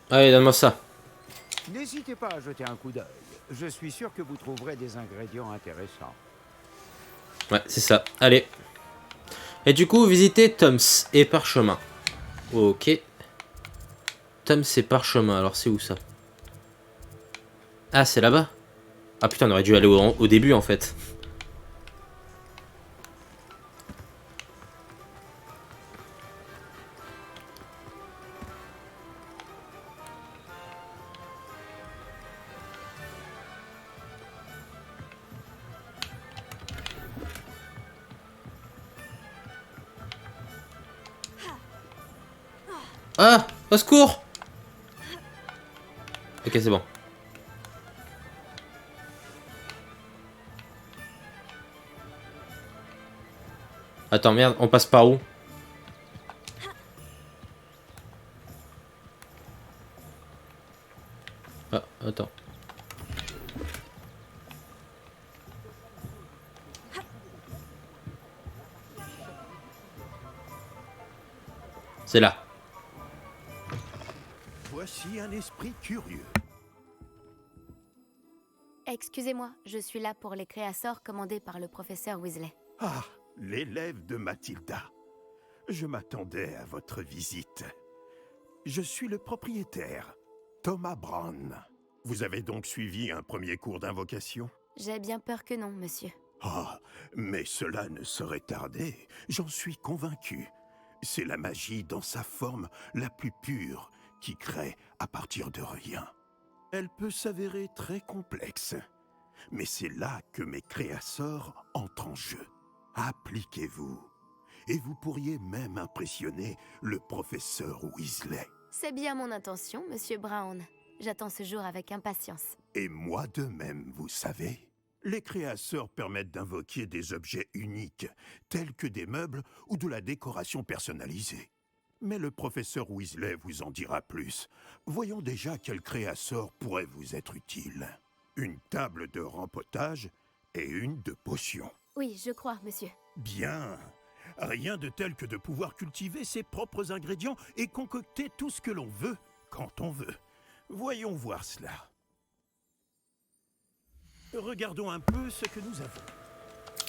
Allez, donne-moi ça. N'hésitez pas à jeter un coup d'œil. Je suis sûr que vous trouverez des ingrédients intéressants. Ouais, c'est ça. Allez. Et du coup, visitez Tom's et Parchemin. Ok. Tom's et Parchemin. Alors, c'est où ça? Ah, c'est là-bas. Ah putain, on aurait dû aller au début en fait. Ah, au secours! Ok, c'est bon. Attends, merde, on passe par où? Ah, attends. C'est là. Voici un esprit curieux. Excusez-moi, je suis là pour les créassors commandés par le professeur Weasley. Ah, l'élève de Mathilda. Je m'attendais à votre visite. Je suis le propriétaire, Thomas Brown. Vous avez donc suivi un premier cours d'invocation? J'ai bien peur que non, monsieur. Ah, mais cela ne saurait tarder, j'en suis convaincu. C'est la magie dans sa forme la plus pure qui crée à partir de rien. Elle peut s'avérer très complexe, mais c'est là que mes créasseurs entrent en jeu. Appliquez-vous, et vous pourriez même impressionner le professeur Weasley. C'est bien mon intention, monsieur Brown. J'attends ce jour avec impatience. Et moi de même, vous savez. Les créasseurs permettent d'invoquer des objets uniques, tels que des meubles ou de la décoration personnalisée. Mais le professeur Weasley vous en dira plus. Voyons déjà quel créasseur pourrait vous être utile. Une table de rempotage et une de potions. Oui, je crois, monsieur. Bien. Rien de tel que de pouvoir cultiver ses propres ingrédients et concocter tout ce que l'on veut, quand on veut. Voyons voir cela. Regardons un peu ce que nous avons.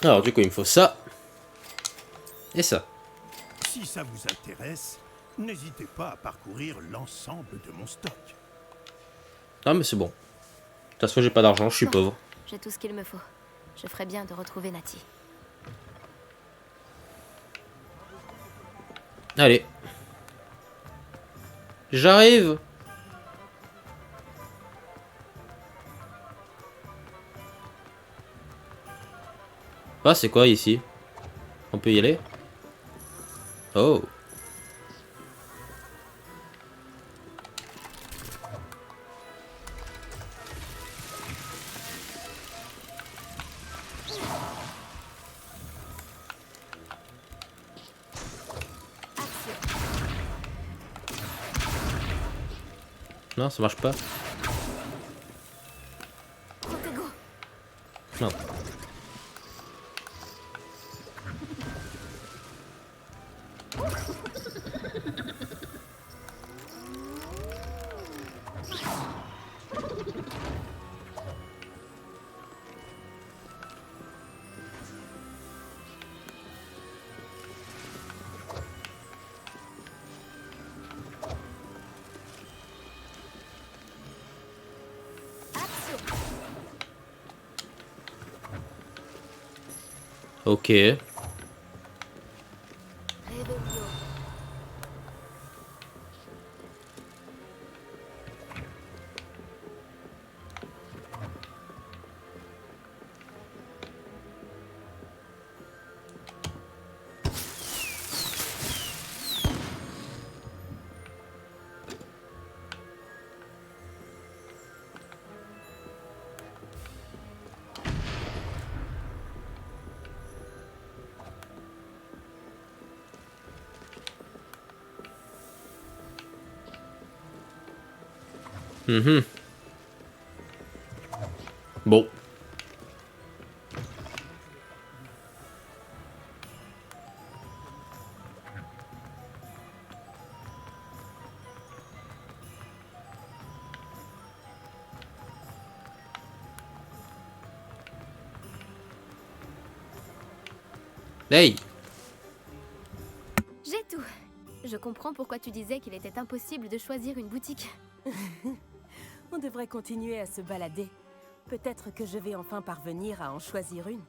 Alors du coup, il me faut ça. Et ça. Si ça vous intéresse, n'hésitez pas à parcourir l'ensemble de mon stock. Ah mais c'est bon. De toute façon, j'ai pas d'argent, je suis pauvre. J'ai tout ce qu'il me faut. Je ferais bien de retrouver Natty. Allez. J'arrive. Ah, c'est quoi ici? On peut y aller? Oh. Non, ça marche pas. Non. Ok. Mhm. Bon. Hey! J'ai tout. Je comprends pourquoi tu disais qu'il était impossible de choisir une boutique. On devrait continuer à se balader. Peut-être que je vais enfin parvenir à en choisir une.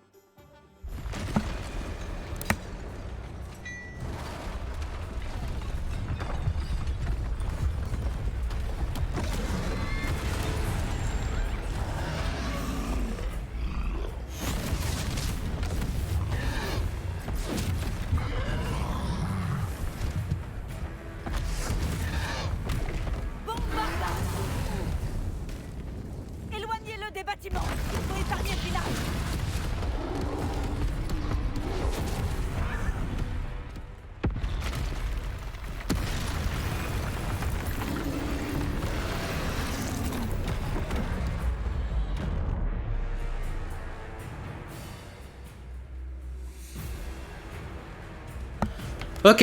Éloignez-le des bâtiments. Il faut épargner le village. Ok.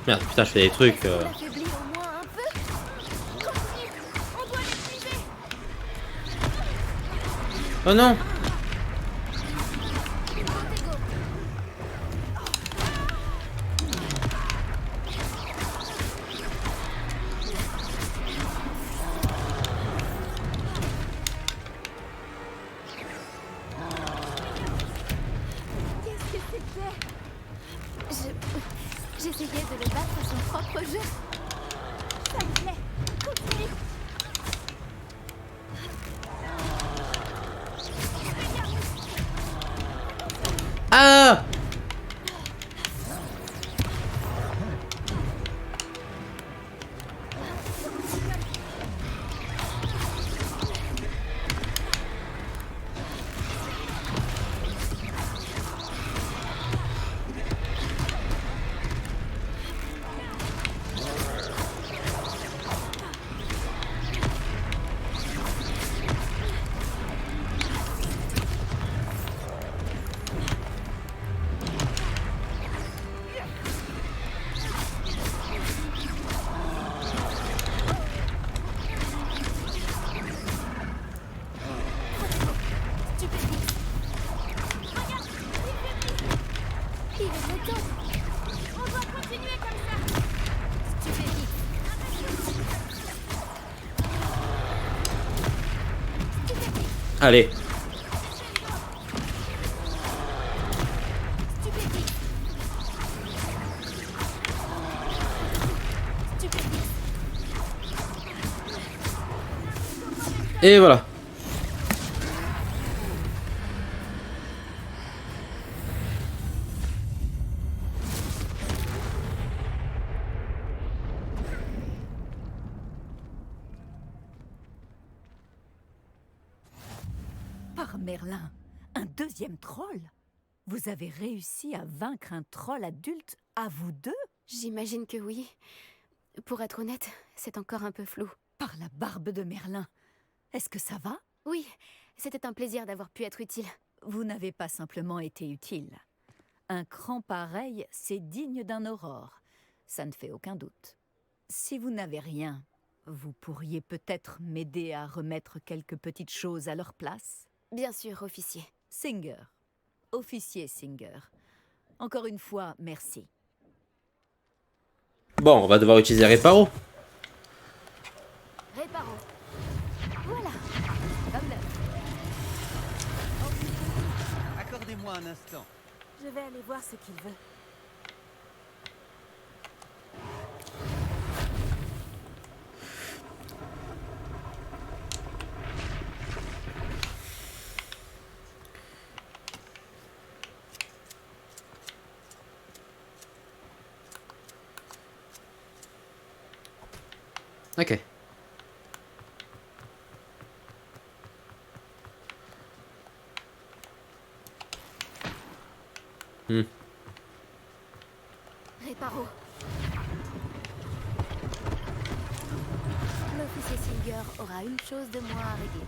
Merde, putain, je fais des trucs. Oh non! Qu'est-ce que c'était? J'essayais de le battre à son propre jeu. Ça me plaît. Continue. Ah! Il est méthode. On doit continuer comme ça. Stupéfique. Allez. Stupéfique. Stupéfique. Et voilà. Merlin, un deuxième troll? Vous avez réussi à vaincre un troll adulte à vous deux? J'imagine que oui. Pour être honnête, c'est encore un peu flou. Par la barbe de Merlin, est-ce que ça va? Oui, c'était un plaisir d'avoir pu être utile. Vous n'avez pas simplement été utile. Un cran pareil, c'est digne d'un aurore. Ça ne fait aucun doute. Si vous n'avez rien, vous pourriez peut-être m'aider à remettre quelques petites choses à leur place? Bien sûr, officier. Singer. Officier Singer. Encore une fois, merci. Bon, on va devoir utiliser Réparo. Réparo. Voilà. Comme neuf. Accordez-moi un instant. Je vais aller voir ce qu'il veut. Ok. Réparo. L'officier Singer aura une chose de moins à régler.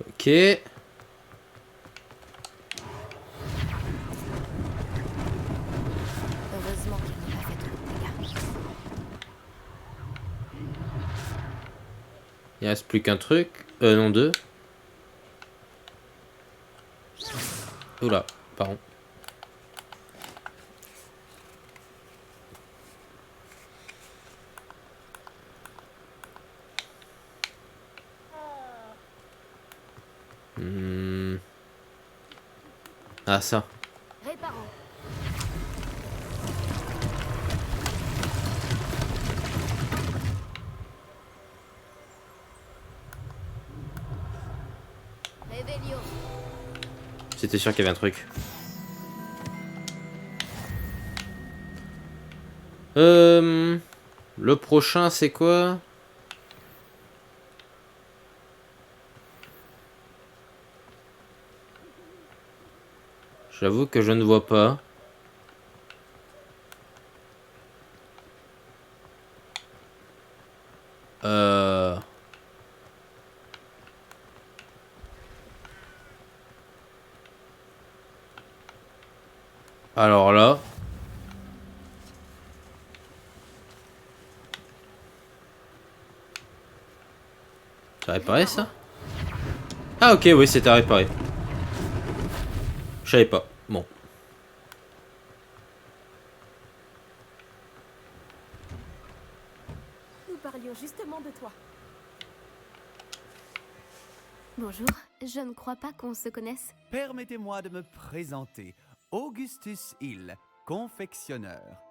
Ok. Heureusement qu'il n'a pas fait trop de dégâts. Il reste plus qu'un truc. Non, deux. Oula, pardon. Ah, ça. Réparo. Réveillon. C'était sûr qu'il y avait un truc. Le prochain, c'est quoi? J'avoue que je ne vois pas. Alors là. Ça a réparé ça? Ah ok, oui, c'était à réparer. Je savais pas. Bon. Nous parlions justement de toi. Bonjour, je ne crois pas qu'on se connaisse. Permettez-moi de me présenter. Augustus Hill, confectionneur.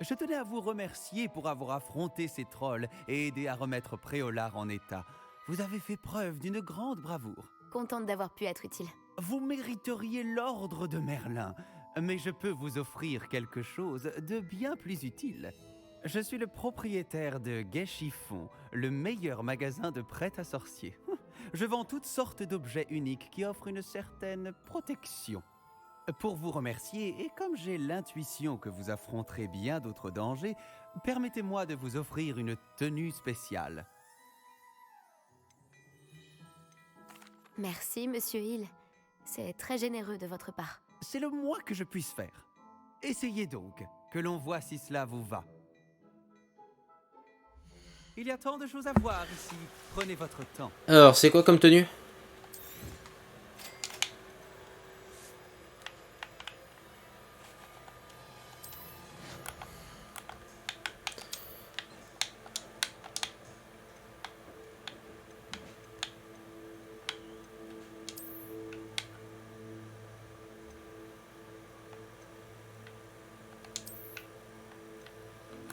Je tenais à vous remercier pour avoir affronté ces trolls et aidé à remettre Préolard en état. Vous avez fait preuve d'une grande bravoure. Contente d'avoir pu être utile. Vous mériteriez l'ordre de Merlin, mais je peux vous offrir quelque chose de bien plus utile. Je suis le propriétaire de Gai Chiffon, le meilleur magasin de prêt-à-sorcier. Je vends toutes sortes d'objets uniques qui offrent une certaine protection. Pour vous remercier, et comme j'ai l'intuition que vous affronterez bien d'autres dangers, permettez-moi de vous offrir une tenue spéciale. Merci, Monsieur Hill. C'est très généreux de votre part. C'est le moins que je puisse faire. Essayez donc, que l'on voit si cela vous va. Il y a tant de choses à voir ici. Prenez votre temps. Alors, c'est quoi comme tenue?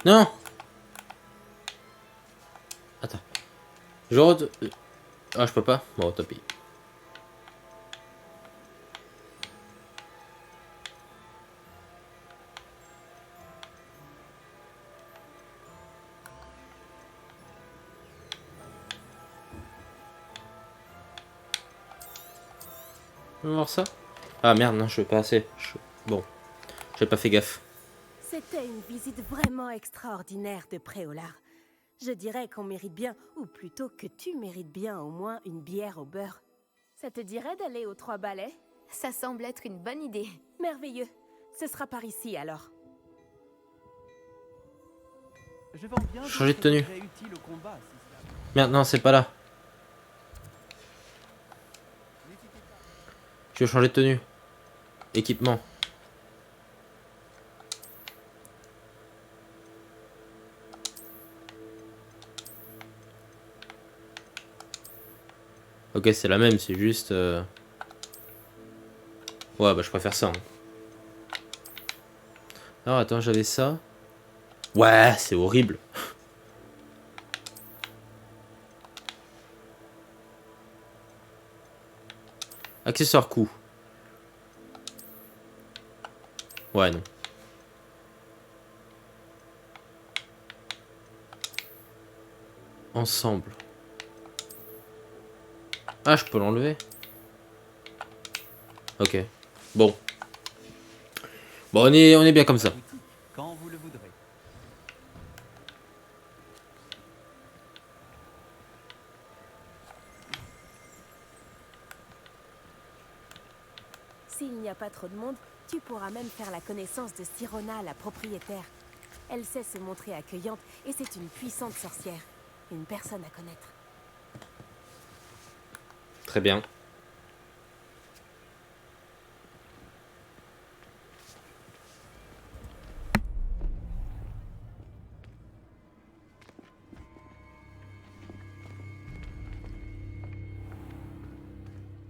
Non. Attends. Ah, je peux pas? Bon, tant pis. On va voir ça. Ah merde, non, je vais pas assez. Bon, j'ai pas fait gaffe. C'était une visite vraiment extraordinaire de Préolard. Je dirais qu'on mérite bien, ou plutôt que tu mérites bien au moins une bière au beurre. Ça te dirait d'aller aux 3 balais? Ça semble être une bonne idée. Merveilleux. Ce sera par ici alors. Je vends bien Changer de tenue. très utile au combat, si cela- Merde, non, c'est pas là. Je vais changer de tenue. Équipement. Ok, c'est la même, c'est juste... Ouais, bah je préfère ça. Hein. Alors attends, j'avais ça. Ouais, c'est horrible. Accessoire coup. Ouais, non. Ensemble. Ah, je peux l'enlever. Ok. Bon. Bon, on est bien comme ça. Quand vous le voudrez. S'il n'y a pas trop de monde, tu pourras même faire la connaissance de Sirona, la propriétaire. Elle sait se montrer accueillante et c'est une puissante sorcière. Une personne à connaître. Très bien.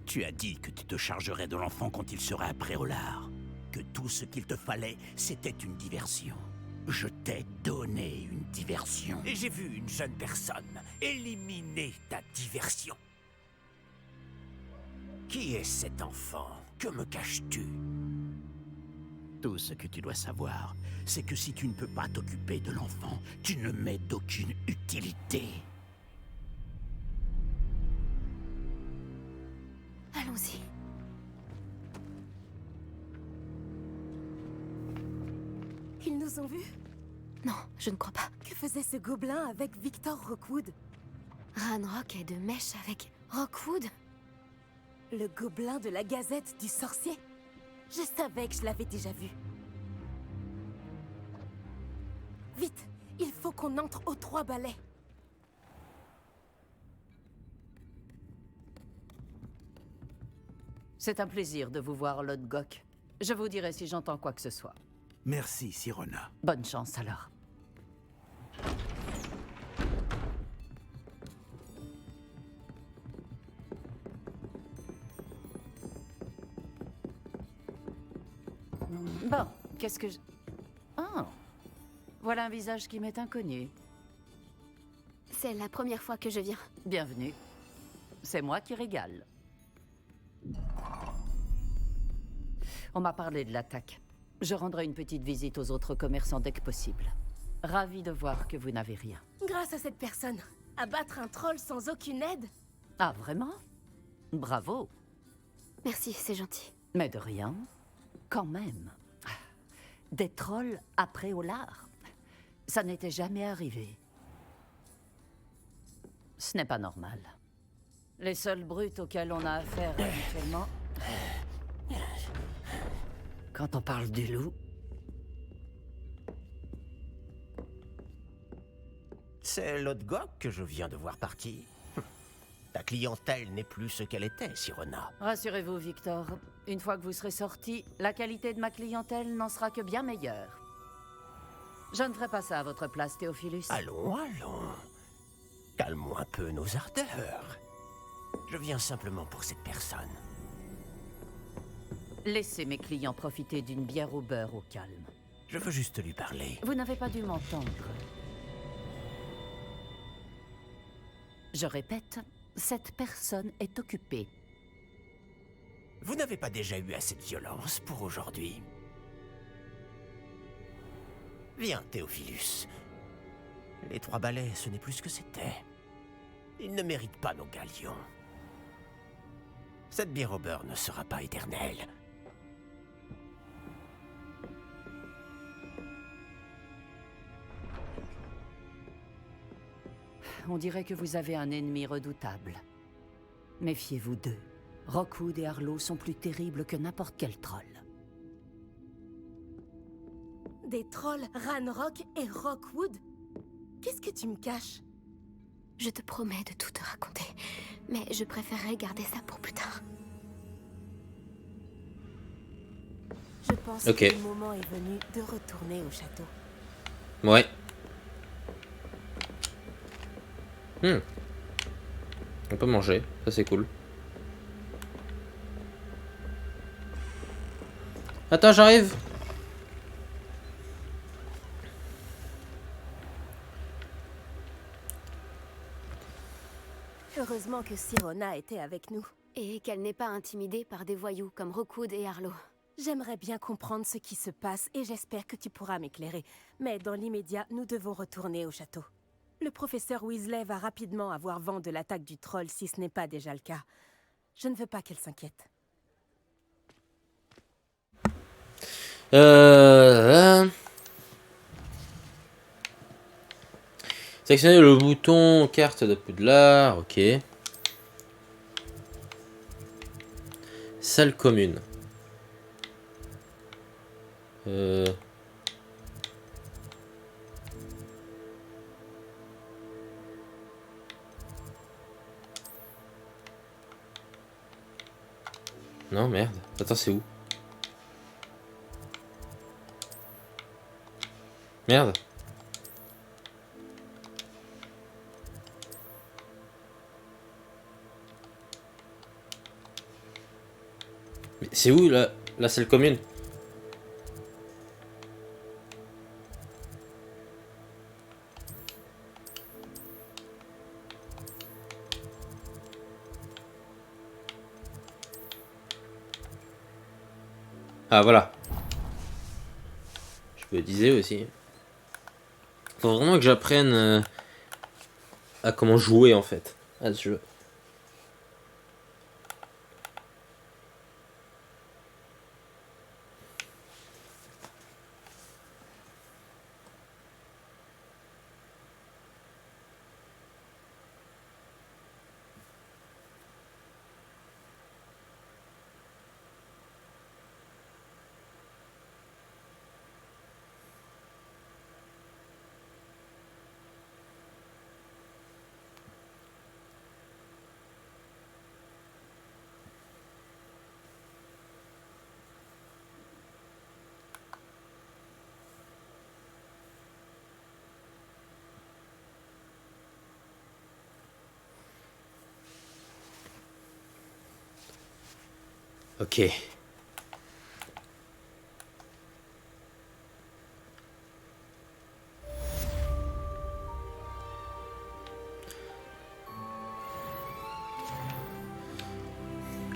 Tu as dit que tu te chargerais de l'enfant quand il sera à Préolard. Que tout ce qu'il te fallait, c'était une diversion. Je t'ai donné une diversion. Et j'ai vu une jeune personne éliminer ta diversion. Qui est cet enfant? Que me caches-tu? Tout ce que tu dois savoir, c'est que si tu ne peux pas t'occuper de l'enfant, tu ne m'es d'aucune utilité. Allons-y. Ils nous ont vus? Non, je ne crois pas. Que faisait ce gobelin avec Victor Rockwood? Ranrock est de mèche avec Rockwood? Le gobelin de la Gazette du Sorcier? Je savais que je l'avais déjà vu. Vite, il faut qu'on entre aux 3 balais. C'est un plaisir de vous voir, Lord Gok. Je vous dirai si j'entends quoi que ce soit. Merci, Sirona. Bonne chance alors. Bon, qu'est-ce que je... Ah, voilà un visage qui m'est inconnu. C'est la première fois que je viens. Bienvenue. C'est moi qui régale. On m'a parlé de l'attaque. Je rendrai une petite visite aux autres commerçants dès que possible. Ravi de voir que vous n'avez rien. Grâce à cette personne, abattre un troll sans aucune aide? Ah, vraiment? Bravo. Merci, c'est gentil. Mais de rien. Quand même. Des trolls à Préolard. Ça n'était jamais arrivé. Ce n'est pas normal. Les seuls brutes auxquels on a affaire habituellement... Quand on parle du loup... C'est Lord Gok que je viens de voir partir. Ta clientèle n'est plus ce qu'elle était, Sirona. Rassurez-vous, Victor. Une fois que vous serez sorti, la qualité de ma clientèle n'en sera que bien meilleure. Je ne ferai pas ça à votre place, Théophilus. Allons, allons. Calmons un peu nos ardeurs. Je viens simplement pour cette personne. Laissez mes clients profiter d'une bière au beurre au calme. Je veux juste lui parler. Vous n'avez pas dû m'entendre. Je répète, cette personne est occupée. Vous n'avez pas déjà eu assez de violence pour aujourd'hui? Viens, Théophilus. Les 3 balais, ce n'est plus ce que c'était. Ils ne méritent pas nos galions. Cette bière au beurre ne sera pas éternelle. On dirait que vous avez un ennemi redoutable. Méfiez-vous d'eux. Rockwood et Arlo sont plus terribles que n'importe quel troll. Des trolls, Ranrock et Rockwood? Qu'est-ce que tu me caches? Je te promets de tout te raconter, mais je préférerais garder ça pour plus tard. Je pense Ok. que le moment est venu de retourner au château. Ouais. On peut manger, ça c'est cool. Attends, j'arrive. Heureusement que Sirona était avec nous. Et qu'elle n'est pas intimidée par des voyous comme Rookwood et Arlo. J'aimerais bien comprendre ce qui se passe et j'espère que tu pourras m'éclairer. Mais dans l'immédiat, nous devons retourner au château. Le professeur Weasley va rapidement avoir vent de l'attaque du troll si ce n'est pas déjà le cas. Je ne veux pas qu'elle s'inquiète. Sélectionnez le bouton carte de Poudlard, ok. Salle commune. Non, merde. Attends, c'est où? Merde. Mais c'est où la salle commune? Ah voilà. Je me disais aussi. Faut vraiment que j'apprenne à comment jouer en fait à ce jeu. Ok.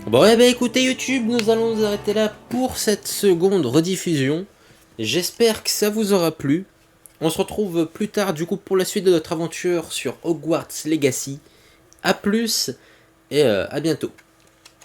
Bon, eh ben écoutez YouTube, nous allons nous arrêter là pour cette seconde rediffusion. J'espère que ça vous aura plu. On se retrouve plus tard du coup pour la suite de notre aventure sur Hogwarts Legacy. A plus et à bientôt.